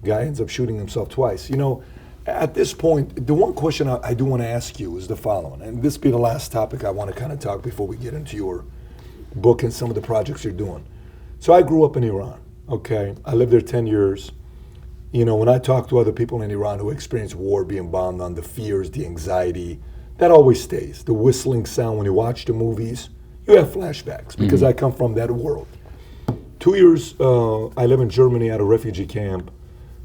guy ends up shooting himself twice. You know, at this point, the one question I do want to ask you is the following, and this be the last topic I want to kind of talk before we get into your book and some of the projects you're doing. So I grew up in Iran, okay? I lived there 10 years. You know, when I talk to other people in Iran who experience war, being bombed on, the fears, the anxiety, that always stays. The whistling sound when you watch the movies, you have flashbacks because I come from that world. 2 years, I live in Germany at a refugee camp.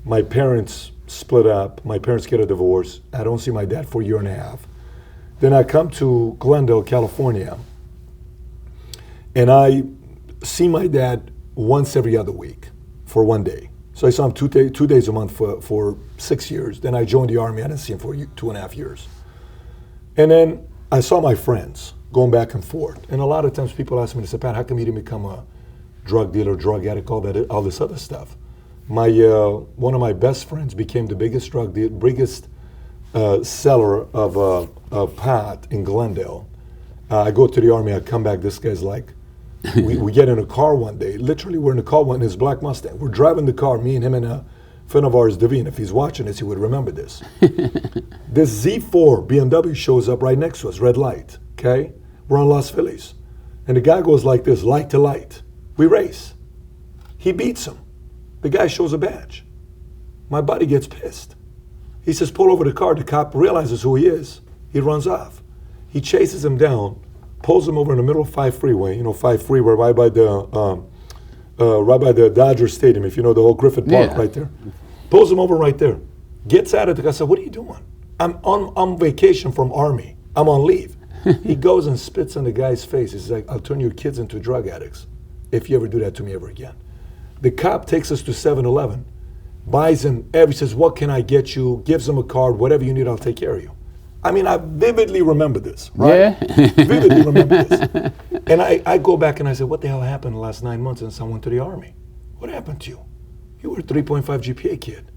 My parents split up. My parents get a divorce. I don't see my dad for a year and a half. Then I come to Glendale, California, and I see my dad once every other week for 1 day. So I saw him 2 days a month for 6 years. Then I joined the Army. I didn't see him for 2.5 years. And then I saw my friends going back and forth. And a lot of times people ask me, they say, Pat, how come you didn't become a drug dealer, drug addict, all this other stuff? My one of my best friends became the biggest biggest seller of pot in Glendale. I go to the Army, I come back, this guy's like, we get in a car one day, literally we're in a car, in his black Mustang. We're driving the car, me and him and a friend of ours, Devine. If he's watching this, he would remember this. This Z4 BMW shows up right next to us, red light, okay? We're on Los Feliz. And the guy goes like this, light to light. We race. He beats him. The guy shows a badge. My buddy gets pissed. He says, pull over the car. The cop realizes who he is. He runs off. He chases him down, pulls him over in the middle of 5 Freeway, you know, 5 Freeway, right by the Dodger Stadium, if you know the whole Griffith Park right there. Pulls him over right there. Gets at it. The guy said, what are you doing? I'm on vacation from Army. I'm on leave. He goes and spits on the guy's face. He's like, I'll turn your kids into drug addicts if you ever do that to me ever again. The cop takes us to 7-Eleven, buys him, he says, what can I get you? Gives him a card, whatever you need, I'll take care of you. I mean, I vividly remember this, right? Yeah. Vividly remember this. And I go back and I say, what the hell happened in the last 9 months since I went to the Army? What happened to you? You were a 3.5 GPA kid.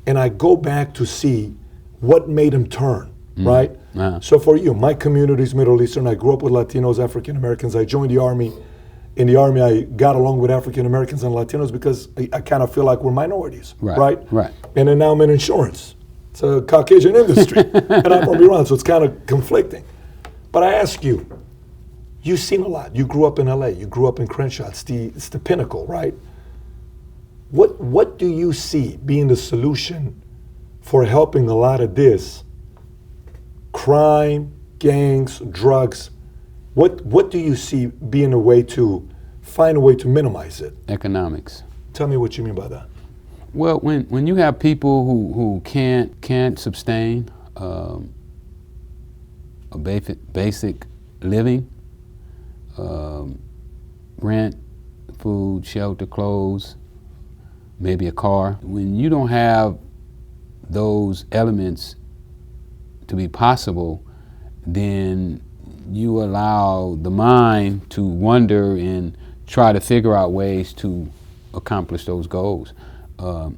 And I go back to see what made him turn, right? So for you, my community's Middle Eastern. I grew up with Latinos, African Americans. I joined the Army. In the Army, I got along with African Americans and Latinos because I kind of feel like we're minorities, right? And then now I'm in insurance. It's a Caucasian industry, and I'm from Iran, so it's kind of conflicting. But I ask you, you've seen a lot. You grew up in LA. You grew up in Crenshaw. It's the pinnacle, right? What do you see being the solution for helping a lot of this crime, gangs, drugs? What do you see being a way to find a way to minimize it. Economics. Tell me what you mean by that. Well, when you have people who can't sustain a basic living, rent, food, shelter, clothes, maybe a car. When you don't have those elements to be possible, then you allow the mind to wander and try to figure out ways to accomplish those goals. I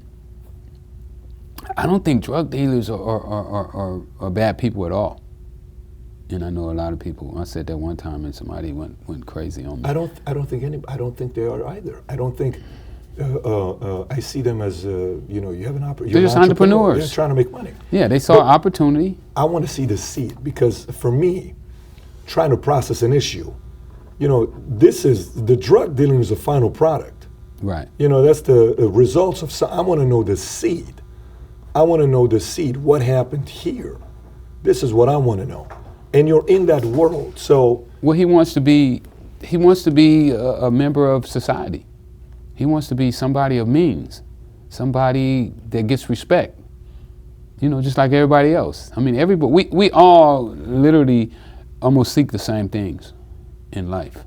don't think drug dealers are bad people at all. And I know a lot of people. I said that one time, and somebody went crazy on me. I don't think they are either. I don't think. I see them as you have an opportunity. They're just entrepreneurs. They're trying to make money. Yeah, they saw opportunity. I want to see the seed, because for me, trying to process an issue, this is the drug dealing is the final product. Right. That's the results of. I want to know the seed. I want to know the seed. What happened here? This is what I want to know. And you're in that world, so. Well, he wants to be a member of society. He wants to be somebody of means, somebody that gets respect. Just like everybody else. I mean, everybody. We all literally almost seek the same things in life.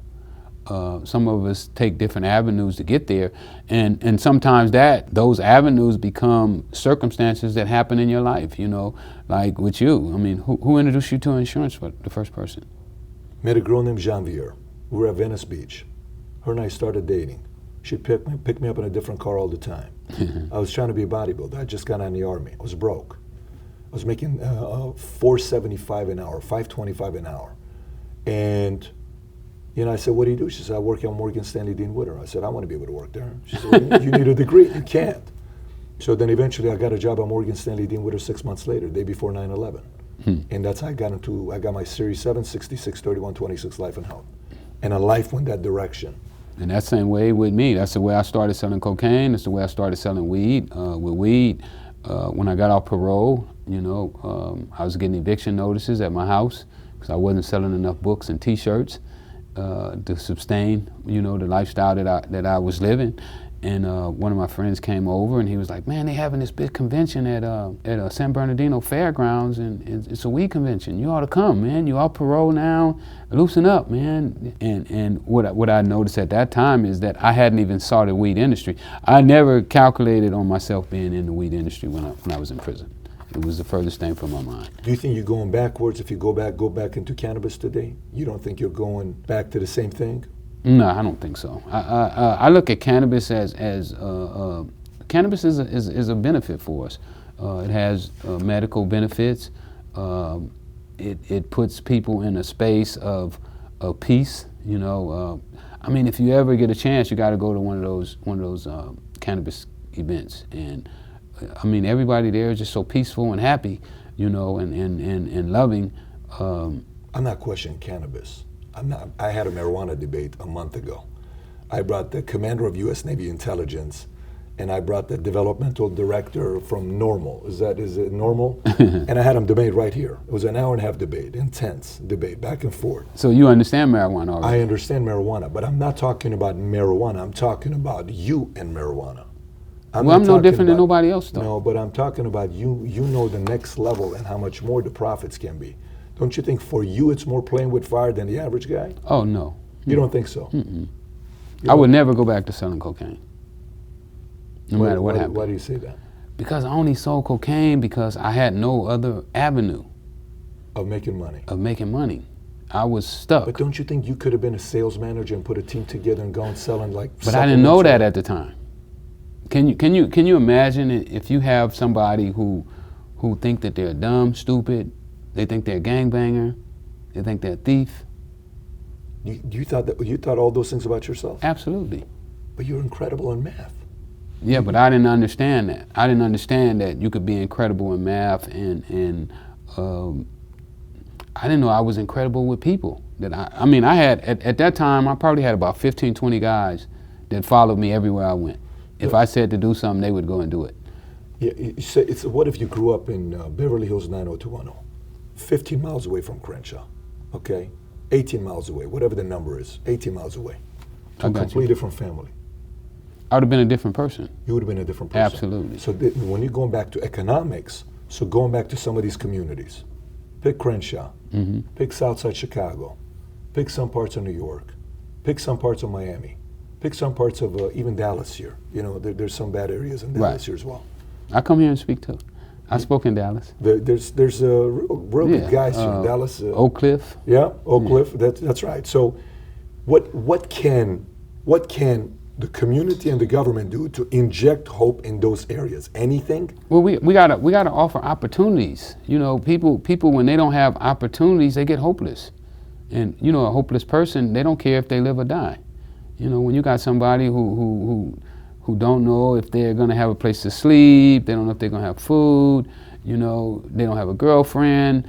Some of us take different avenues to get there, and sometimes those avenues become circumstances that happen in your life. Like with you. I mean, who introduced you to insurance for the first person? Met a girl named Janvier. We were at Venice Beach. Her and I started dating. She'd pick me up in a different car all the time. I was trying to be a bodybuilder. I just got out of the Army. I was broke. I was making $4.75 an hour, $5.25 an hour. And I said, what do you do? She said, I work at Morgan Stanley Dean Witter. I said, I want to be able to work there. She said, well, you need a degree. You can't. So then eventually I got a job at Morgan Stanley Dean Witter 6 months later, day before 9/11. And that's how I got my Series 7, 66, 31, 26 life and health. And a life went that direction. And that same way with me. That's the way I started selling cocaine. That's the way I started selling weed. With weed, when I got off parole, I was getting eviction notices at my house because I wasn't selling enough books and T-shirts to sustain, the lifestyle that I was living. And one of my friends came over and he was like, man, they having this big convention at San Bernardino Fairgrounds, and it's a weed convention. You ought to come, man. You off parole now. Loosen up, man. And what I noticed at that time is that I hadn't even saw the weed industry. I never calculated on myself being in the weed industry when I was in prison. It was the furthest thing from my mind. Do you think you're going backwards if you go back into cannabis today? You don't think you're going back to the same thing? No, I don't think so. I look at cannabis as cannabis is a benefit for us. It has medical benefits. It puts people in a space of peace. I mean, if you ever get a chance, you got to go to one of those cannabis events. And I mean, everybody there is just so peaceful and happy, and loving. I'm not questioning cannabis. I had a marijuana debate a month ago. I brought the commander of U.S. Navy Intelligence, and I brought the developmental director from Normal. Is it Normal? And I had them debate right here. It was an hour and a half debate, intense debate, back and forth. So you understand marijuana already? I understand marijuana, but I'm not talking about marijuana. I'm talking about you and marijuana. I'm no different than nobody else, though. No, but I'm talking about you know the next level and how much more the profits can be. Don't you think for you it's more playing with fire than the average guy? Oh, no. You don't think so? I would never go back to selling cocaine, no matter what happened. Why do you say that? Because I only sold cocaine because I had no other avenue. Of making money. I was stuck. But don't you think you could have been a sales manager and put a team together and gone selling like? But I didn't know that at the time. Can you imagine if you have somebody who think that they're dumb, stupid, they think they're a gangbanger, they think they're a thief? You thought all those things about yourself? Absolutely. But you're incredible in math. Yeah, but I didn't understand that. I didn't understand that you could be incredible in math, and I didn't know I was incredible with people. I mean, I had, at that time, I probably had about 15, 20 guys that followed me everywhere I went. If I said to do something, they would go and do it. Yeah, you say what if you grew up in Beverly Hills 90210, 15 miles away from Crenshaw, okay? 18 miles away, whatever the number is, 18 miles away. to a completely different family, I would have been a different person. you would have been a different person. Absolutely. So when you're going back to economics, so going back to some of these communities, pick Crenshaw, pick Southside Chicago, pick some parts of New York, pick some parts of Miami, pick some parts of even Dallas here. You know, there's some bad areas in Dallas here as well. I come here and speak too. I spoke in Dallas. There's real good guys here in Dallas. Oak Cliff. Yeah, Oak Cliff. That's right. So, what can the community and the government do to inject hope in those areas? Anything? Well, we gotta offer opportunities. You know, people when they don't have opportunities, they get hopeless. And you know, a hopeless person, they don't care if they live or die. You know, when you got somebody who don't know if they're gonna have a place to sleep, they don't know if they're gonna have food. You know, they don't have a girlfriend.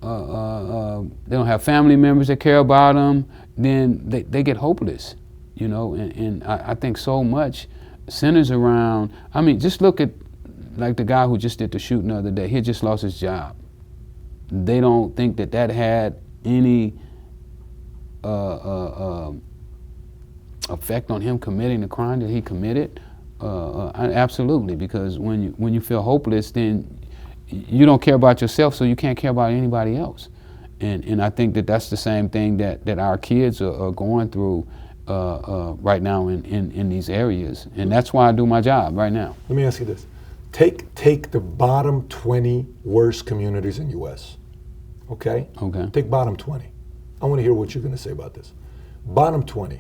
They don't have family members that care about them. Then they get hopeless. You know, and I think so much centers around, I mean, just look at like the guy who just did the shooting the other day. He just lost his job. They don't think that had any effect on him committing the crime that he committed. Absolutely, because when you feel hopeless, then you don't care about yourself, so you can't care about anybody else. And I think that's the same thing that our kids are going through right now in these areas, and that's why I do my job right now. Let me ask you this: take the bottom 20 worst communities in U.S. Okay. Okay. Take bottom 20. I want to hear what you're going to say about this. Bottom 20.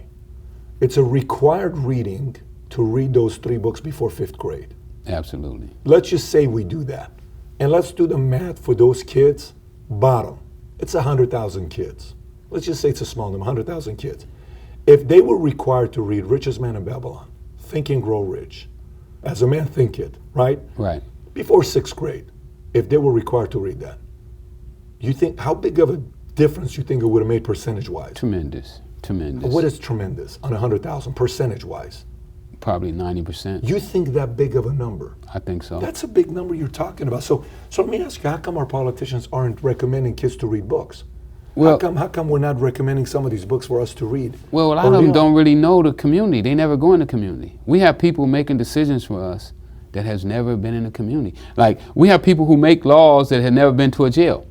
It's a required reading to read those 3 books before 5th grade. Absolutely. Let's just say we do that, and let's do the math for those kids. Bottom. It's 100,000 kids. Let's just say it's a small number, 100,000 kids. If they were required to read Richest Man in Babylon, Think and Grow Rich, As a Man Thinketh, right? Right. Before 6th grade, if they were required to read that, you think, how big of a difference you think it would have made percentage-wise? Tremendous. What is tremendous on 100,000, percentage-wise? Probably 90%. You think that big of a number? I think so. That's a big number you're talking about. So let me ask you, how come our politicians aren't recommending kids to read books? Well, how come we're not recommending some of these books for us to read? Well, a lot of them don't really know the community. They never go in the community. We have people making decisions for us that has never been in the community. Like, we have people who make laws that have never been to a jail.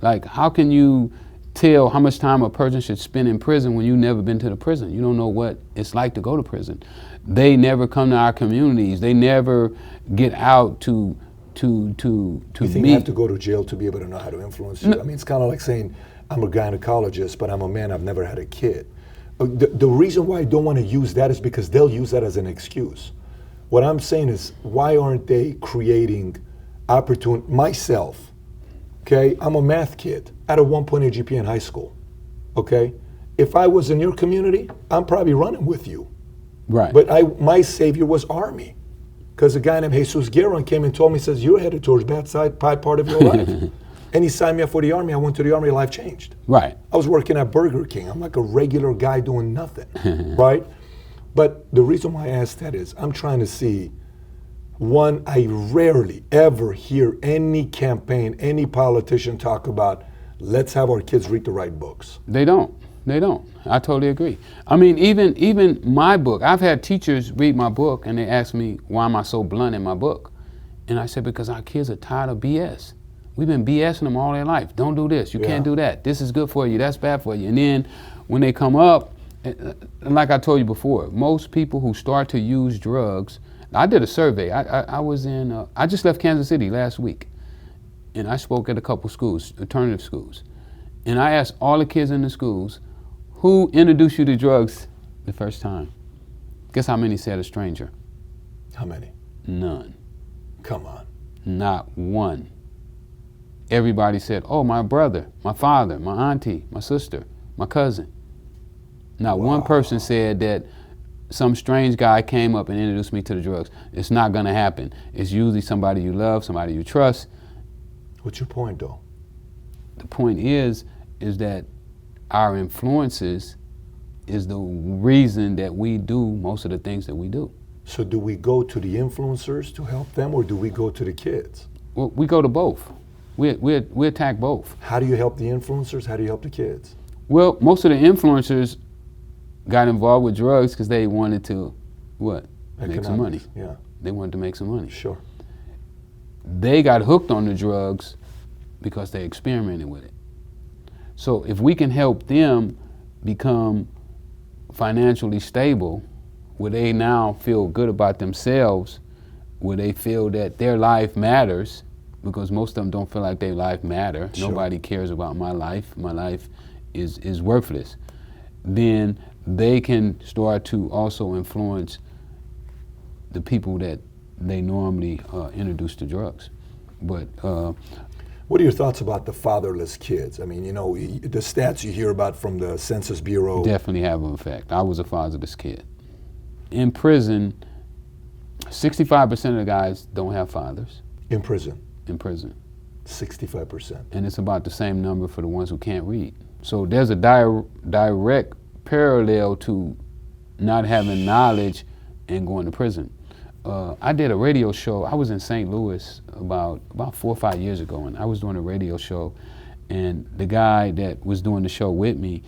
Like, how can you tell how much time a person should spend in prison when you've never been to the prison? You don't know what it's like to go to prison. They never come to our communities. They never get out to You think meet. you have to go to jail to be able to know how to influence you? No. I mean, it's kind of like saying, I'm a gynecologist, but I'm a man, I've never had a kid. The reason why I don't want to use that is because they'll use that as an excuse. What I'm saying is, why aren't they creating opportunity? Myself, okay, I'm a math kid. I had a 1.8 GPA in high school, okay? If I was in your community, I'm probably running with you. Right. But my savior was Army. Because a guy named Jesus Gueron came and told me, says, you're headed towards bad part of your life. And he signed me up for the Army. I went to the Army, life changed. Right. I was working at Burger King. I'm like a regular guy doing nothing, right? But the reason why I asked that is I'm trying to see, one, I rarely ever hear any campaign, any politician talk about, let's have our kids read the right books. They don't. I totally agree. I mean, even my book, I've had teachers read my book and they ask me, why am I so blunt in my book? And I said, because our kids are tired of BS. We've been BSing them all their life. Don't do this. You can't do that. This is good for you. That's bad for you. And then when they come up, and like I told you before, most people who start to use drugs, I did a survey. I just left Kansas City last week, and I spoke at a couple schools, alternative schools. And I asked all the kids in the schools, who introduced you to drugs the first time? Guess how many said a stranger? How many? None. Come on. Not one. Everybody said, oh, my brother, my father, my auntie, my sister, my cousin. Not one person said that some strange guy came up and introduced me to the drugs. It's not going to happen. It's usually somebody you love, somebody you trust. What's your point, though? The point is that our influences is the reason that we do most of the things that we do. So do we go to the influencers to help them, or do we go to the kids? Well, we go to both. We attack both. How do you help the influencers? How do you help the kids? Well, most of the influencers got involved with drugs because they wanted to, what? Make some money. Economics, yeah, They wanted to make some money. sure. They got hooked on the drugs because they experimented with it. So if we can help them become financially stable, where they now feel good about themselves, where they feel that their life matters, because most of them don't feel like their life matter. Sure. Nobody cares about my life. My life is worthless. Then they can start to also influence the people that they normally introduce to drugs. But What are your thoughts about the fatherless kids? I mean, you know, the stats you hear about from the Census Bureau. definitely have an effect. I was a fatherless kid. In prison, 65% of the guys don't have fathers In prison, in prison. 65%. And it's about the same number for the ones who can't read. So there's a direct parallel to not having knowledge and going to prison. I did a radio show. I was in St. Louis about 4 or 5 years ago, and I was doing a radio show, and the guy that was doing the show with me,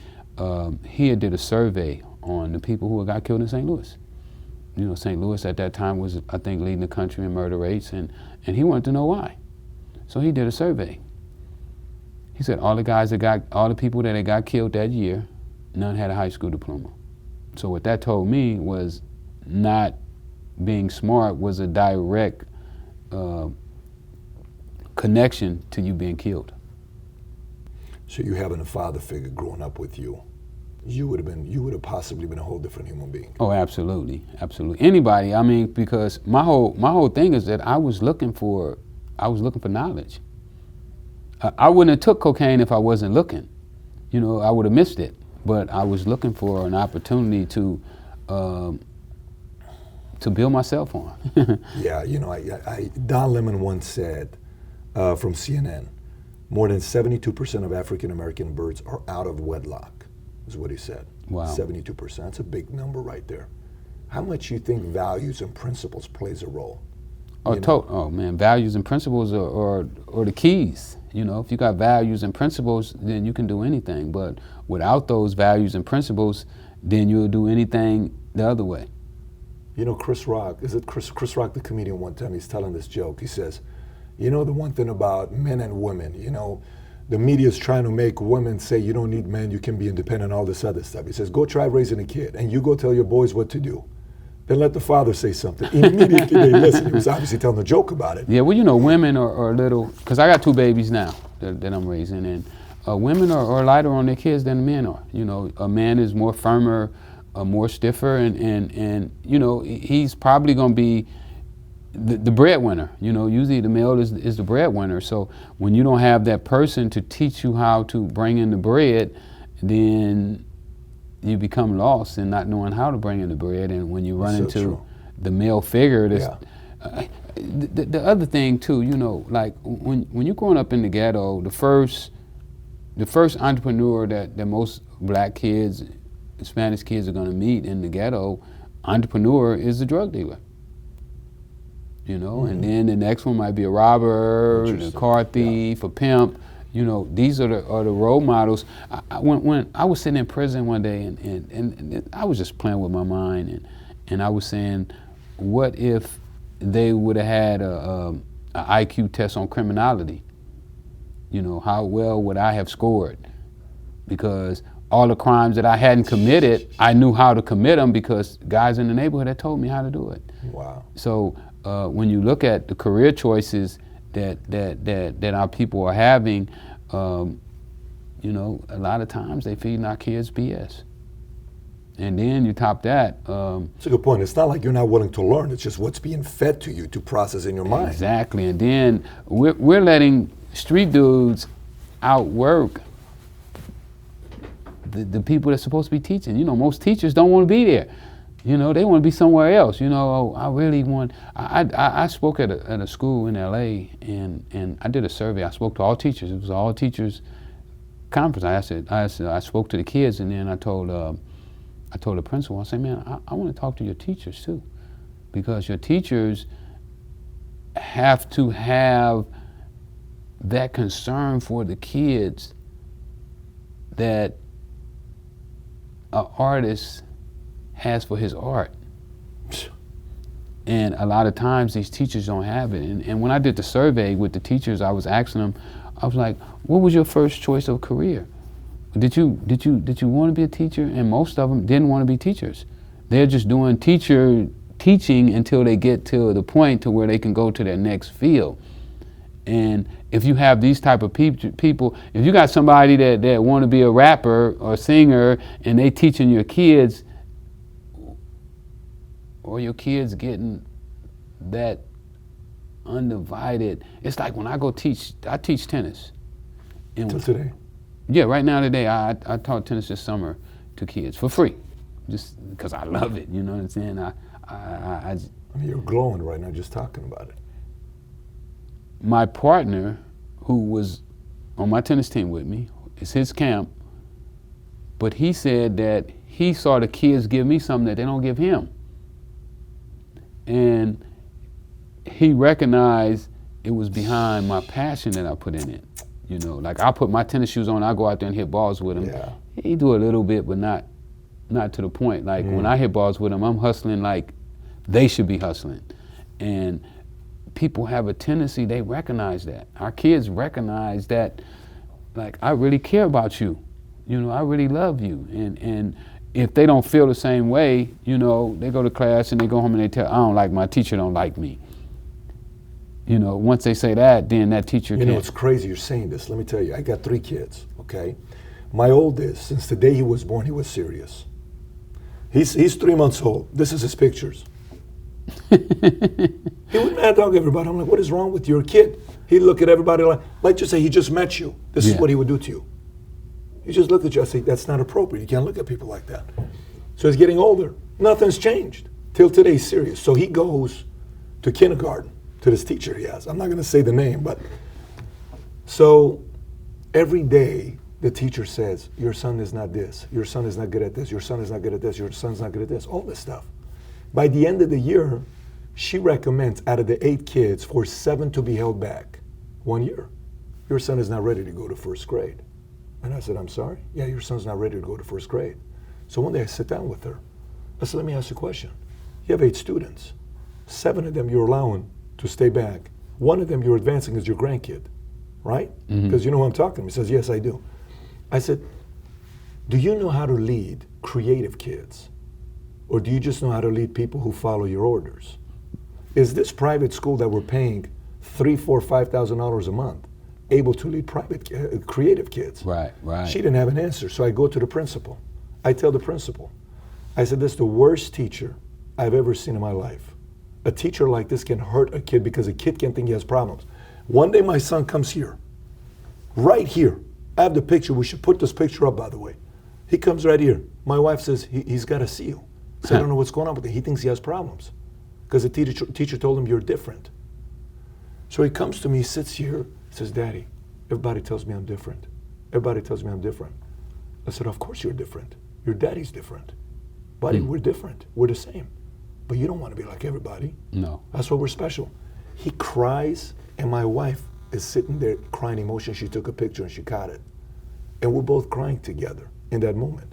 he had did a survey on the people who got killed in St. Louis. You know, St. Louis at that time was, I think, leading the country in murder rates, and he wanted to know why. So he did a survey. He said all the people that had got killed that year, none had a high school diploma. So what that told me was not being smart was a direct connection to you being killed. So you having a father figure growing up with you, you would have possibly been a whole different human being. Oh, absolutely, absolutely. Anybody, I mean, because my whole thing is that I was looking for knowledge. I wouldn't have took cocaine if I wasn't looking. You know, I would have missed it. But I was looking for an opportunity to build myself on. Yeah, you know, Don Lemon once said from CNN, more than 72% of African American births are out of wedlock, is what he said. Wow. 72%. That's a big number right there. How much you think values and principles plays a role? Oh man, values and principles are the keys. You know, if you got values and principles, then you can do anything. But without those values and principles, then you'll do anything the other way. You know, Chris Rock, Chris Rock, the comedian, one time he's telling this joke. He says, you know, the one thing about men and women, you know, the media's trying to make women say you don't need men, you can be independent, all this other stuff. He says, go try raising a kid, and you go tell your boys what to do. Then let the father say something. Immediately they listen. He was obviously telling a joke about it. Yeah, well, you know, women are a little, because I got 2 babies now that I'm raising, and women are lighter on their kids than men are. You know, a man is more firmer, more stiffer, and you know, he's probably going to be the breadwinner. You know, usually the male is the breadwinner. So when you don't have that person to teach you how to bring in the bread, then you become lost in not knowing how to bring in the bread. And when you run into the male figure, the other thing too, you know, like when you're growing up in the ghetto, the first entrepreneur that most black kids, Spanish kids are going to meet in the ghetto, entrepreneur is a drug dealer. You know, and then the next one might be a robber, a car thief, a pimp. You know, these are the role models. When I was sitting in prison one day, and I was just playing with my mind, and I was saying, what if they would have had a IQ test on criminality? You know, how well would I have scored? Because all the crimes that I hadn't committed, I knew how to commit them because guys in the neighborhood had told me how to do it. Wow. So when you look at the career choices that our people are having, you know, a lot of times they feed our kids BS. And then you top that. That's a good point. It's not like you're not willing to learn. It's just what's being fed to you to process in your mind. Exactly. And then we're letting street dudes outwork the people that's supposed to be teaching. You know, most teachers don't want to be there. You know, they want to be somewhere else. You know, I really want. I spoke at a school in LA, and I did a survey. I spoke to all teachers. It was all teachers conference. I spoke to the kids, and then I told the principal, I said, man, I want to talk to your teachers too, because your teachers have to have that concern for the kids that an artist has for his art. And a lot of times these teachers don't have it. And when I did the survey with the teachers, I was asking them, I was like, what was your first choice of career? Did you want to be a teacher? And most of them didn't want to be teachers. They're just doing teaching until they get to the point to where they can go to their next field. And if you have these type of people, if you got somebody that want to be a rapper or singer and they teaching your kids, or your kids getting that undivided, it's like when I go teach, I teach tennis. Till today? Yeah, right now today, I taught tennis this summer to kids for free, just because I love it, you know what I'm saying? I mean, you're glowing right now just talking about it. My partner, who was on my tennis team with me, it's his camp, but he said that he saw the kids give me something that they don't give him. And he recognized it was behind my passion that I put in it. You know, like I put my tennis shoes on, I go out there and hit balls with him. Yeah. He do a little bit, but not to the point. Like when I hit balls with him, I'm hustling like they should be hustling. And people have a tendency, they recognize that. Our kids recognize that, like, I really care about you. You know, I really love you. And if they don't feel the same way, you know, they go to class and they go home and they tell, I don't like my teacher, don't like me. You know, once they say that, then that teacher You know, it's crazy you're saying this. Let me tell you, I got 3 kids, okay? My oldest, since the day he was born, he was serious. He's 3 months old. This is his pictures. He would mad dog everybody. I'm like, what is wrong with your kid? He'd look at everybody like just say he just met you. This is what he would do to you. He just looked at you. I say, that's not appropriate. You can't look at people like that. So he's getting older. Nothing's changed. Till today, he's serious. So he goes to kindergarten to this teacher he has. I'm not going to say the name, but so every day the teacher says, your son is not this. Your son is not good at this. Your son is not good at this. Your son's not good at this. All this stuff. By the end of the year, she recommends out of the 8 kids for 7 to be held back 1 year. Your son is not ready to go to 1st grade. And I said, I'm sorry? Yeah, your son's not ready to go to 1st grade. So one day I sit down with her. I said, let me ask you a question. You have 8 students. 7 of them you're allowing to stay back. 1 of them you're advancing as your grandkid, right? Because you know who I'm talking to. He says, yes, I do. I said, do you know how to lead creative kids? Or do you just know how to lead people who follow your orders? Is this private school that we're paying $3,000, $4,000, $5,000 a month able to lead private creative kids? Right. She didn't have an answer, so I go to the principal. I tell the principal, I said, this is the worst teacher I've ever seen in my life. A teacher like this can hurt a kid because a kid can think he has problems. One day my son comes here, right here. I have the picture. We should put this picture up, by the way. He comes right here. My wife says, he's got a seal. So I don't know what's going on with him. He thinks he has problems because the teacher told him you're different. So he comes to me, he sits here, he says, Daddy, everybody tells me I'm different. Everybody tells me I'm different. I said, of course you're different. Your daddy's different. Buddy, we're different. We're the same. But you don't want to be like everybody. No. That's why we're special. He cries, and my wife is sitting there crying emotion. She took a picture and she caught it. And we're both crying together in that moment.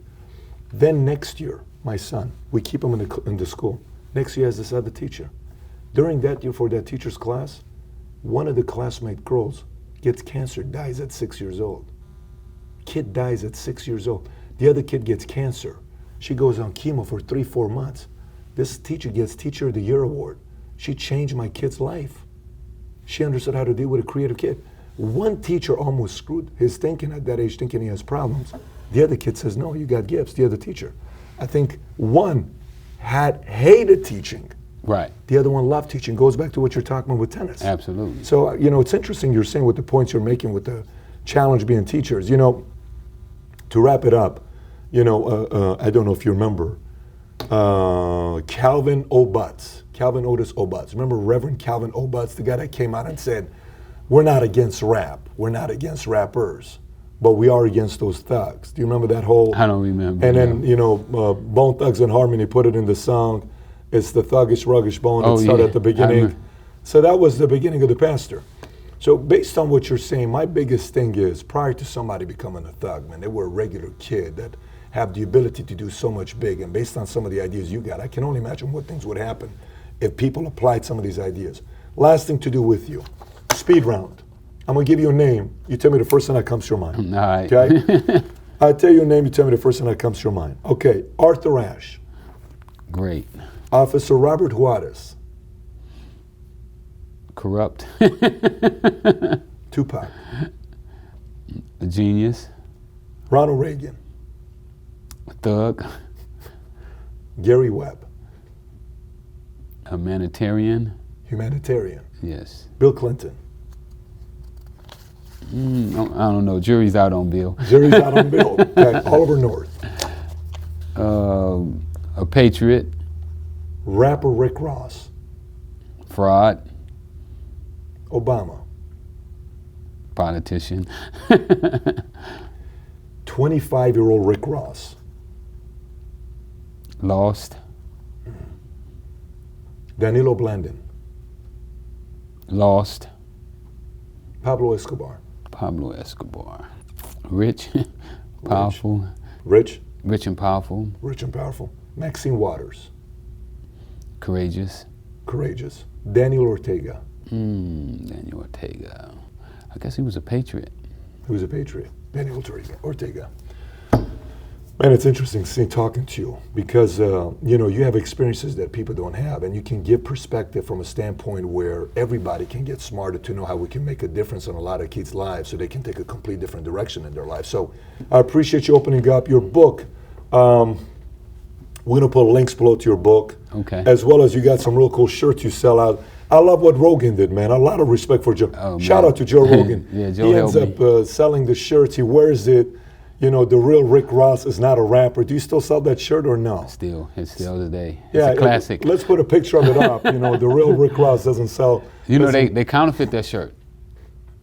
Then next year, my son, we keep him in the school. Next year has this other teacher. During that year for that teacher's class, one of the classmate girls gets cancer, dies at 6 years old. Kid dies at 6 years old. The other kid gets cancer. She goes on chemo for 3-4 months. This teacher gets Teacher of the Year award. She changed my kid's life. She understood how to deal with a creative kid. One teacher almost screwed his thinking at that age, thinking he has problems. The other kid says, no, you got gifts, the other teacher. I think one hated teaching. Right. The other one loved teaching. Goes back to what you're talking about with tennis. Absolutely. So, you know, it's interesting you're saying with the points you're making with the challenge being teachers. You know, to wrap it up, you know, I don't know if you remember, Calvin Otis Obutz. Remember Reverend Calvin Obutz, the guy that came out and said, we're not against rap. We're not against rappers. But we are against those thugs. Do you remember that whole? I don't remember. And then, you know, Bone Thugs and Harmony put it in the song. It's the thuggish, ruggish bone that started at the beginning. So that was the beginning of the pastor. So based on what you're saying, my biggest thing is prior to somebody becoming a thug, man, they were a regular kid that have the ability to do so much big. And based on some of the ideas you got, I can only imagine what things would happen if people applied some of these ideas. Last thing to do with you, speed round. I'm gonna give you a name. You tell me the first thing that comes to your mind. All right. Okay? I tell you a name, you tell me the first thing that comes to your mind. Okay, Arthur Ashe. Great. Officer Robert Juarez. Corrupt. Tupac. A genius. Ronald Reagan. A thug. Gary Webb. A humanitarian. Humanitarian. Yes. Bill Clinton. I don't know. Jury's out on Bill. Jury's out on Bill. Okay. Oliver North. A patriot. Rapper Rick Ross. Fraud. Obama. Politician. 25-year-old Rick Ross. Lost. Danilo Blandin. Lost. Pablo Escobar. Pablo Escobar. Rich. Powerful. Rich. Rich and powerful. Rich and powerful. Maxine Waters. Courageous. Courageous. Daniel Ortega. Daniel Ortega. I guess he was a patriot. He was a patriot. Daniel Ortega. Man, it's interesting talking to you because you have experiences that people don't have, and you can give perspective from a standpoint where everybody can get smarter to know how we can make a difference in a lot of kids' lives so they can take a complete different direction in their life. So I appreciate you opening up your book. We're going to put links below to your book. Okay. As well as you got some real cool shirts you sell out. I love what Rogan did, man. A lot of respect for Joe. Oh, Shout out to Joe Rogan. Yeah, Joe he ends helped up selling the shirts. He wears it. The real Rick Ross is not a rapper. Do you still sell that shirt or no? Still, it's still today. It's Yeah, a classic. Let's put a picture of it up. The real Rick Ross doesn't sell. They counterfeit that shirt.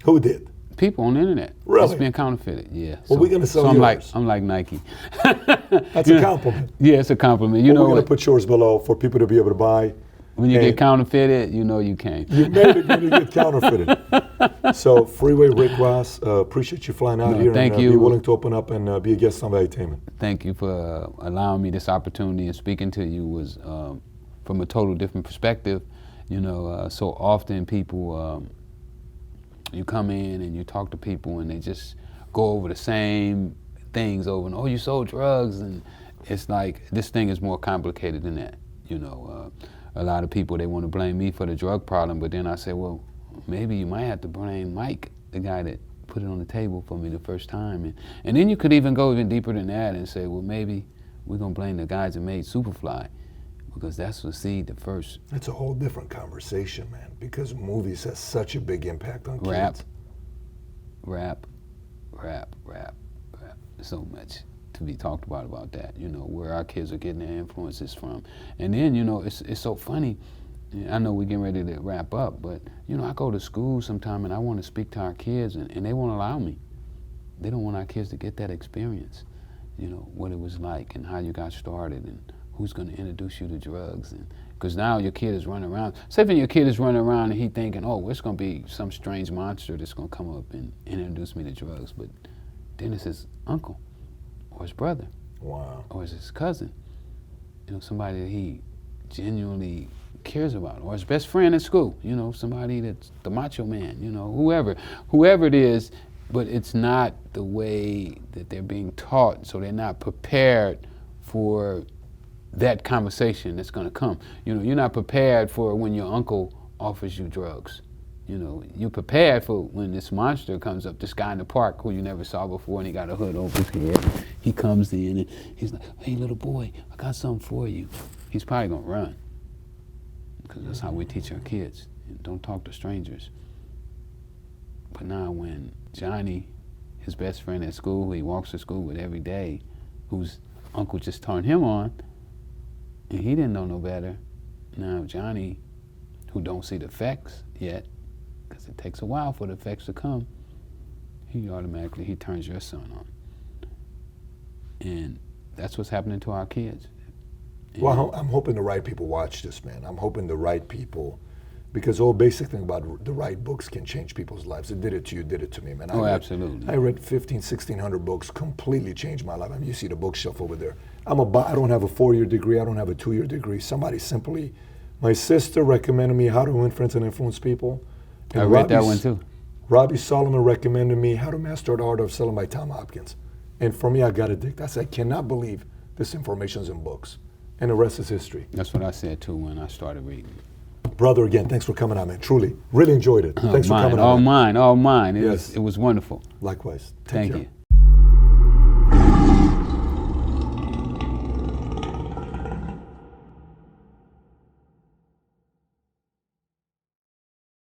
Who did? People on the internet. Really? It's being counterfeited. Yeah. Well, we're gonna sell so yours. I'm like Nike. That's a compliment. Yeah, it's a compliment. We're gonna put yours below for people to be able to buy. When you get counterfeited, you came. You made it when you get counterfeited. So, Freeway Rick Ross, appreciate you flying out here thank and you. be willing to open up and be a guest on Valuetainment. Thank you for allowing me this opportunity, and speaking to you was from a total different perspective. So often people, you come in and you talk to people and they just go over the same things over and, oh, you sold drugs, and it's like this thing is more complicated than that. A lot of people, they want to blame me for the drug problem, but then I say, well, maybe you might have to blame Mike, the guy that put it on the table for me the first time. And then you could even go even deeper than that and say, well, maybe we're going to blame the guys that made Superfly, because that's the seed, the first. That's a whole different conversation, man, because movies has such a big impact on kids. Rap. So much to be talked about that, where our kids are getting their influences from. And then, it's so funny. I know we're getting ready to wrap up, but, I go to school sometime and I want to speak to our kids, and they won't allow me. They don't want our kids to get that experience, what it was like and how you got started and who's going to introduce you to drugs. And because now your kid is running around. Say if your kid is running around and he thinking, oh, it's going to be some strange monster that's going to come up and introduce me to drugs. But then it's his uncle or his brother. Wow. Or it's his cousin. Somebody that he genuinely cares about. Or his best friend at school. Somebody that's the macho man, whoever it is. But it's not the way that they're being taught, so they're not prepared for that conversation that's going to come. You're not prepared for when your uncle offers you drugs. You're prepared for when this monster comes up, this guy in the park who you never saw before, and he got a hood over his head. He comes in and he's like, hey, little boy, I got something for you. He's probably going to run, because that's how we teach our kids. Don't talk to strangers. But now when Johnny, his best friend at school, who he walks to school with every day, whose uncle just turned him on, and he didn't know no better. Now Johnny, who don't see the effects yet, because it takes a while for the effects to come, he turns your son on. And that's what's happening to our kids. Well, I'm hoping the right people watch this, man. I'm hoping the right people Because the whole basic thing about the right books can change people's lives. It did it to you, did it to me, man. Absolutely. I read 1,1600 books, completely changed my life. I mean, you see the bookshelf over there. I don't have a 4-year degree. I don't have a 2-year degree. Somebody simply, my sister recommended me How to Influence and Influence People. And I read that one too. Robbie Solomon recommended me How to Master the Art of Selling by Tom Hopkins. And for me, I got addicted. I said, I cannot believe this information's in books. And the rest is history. That's what I said too when I started reading. Brother, again, thanks for coming out, man. Truly, really enjoyed it. Thanks for coming out. All mine. It was wonderful. Likewise. Take Thank care. you.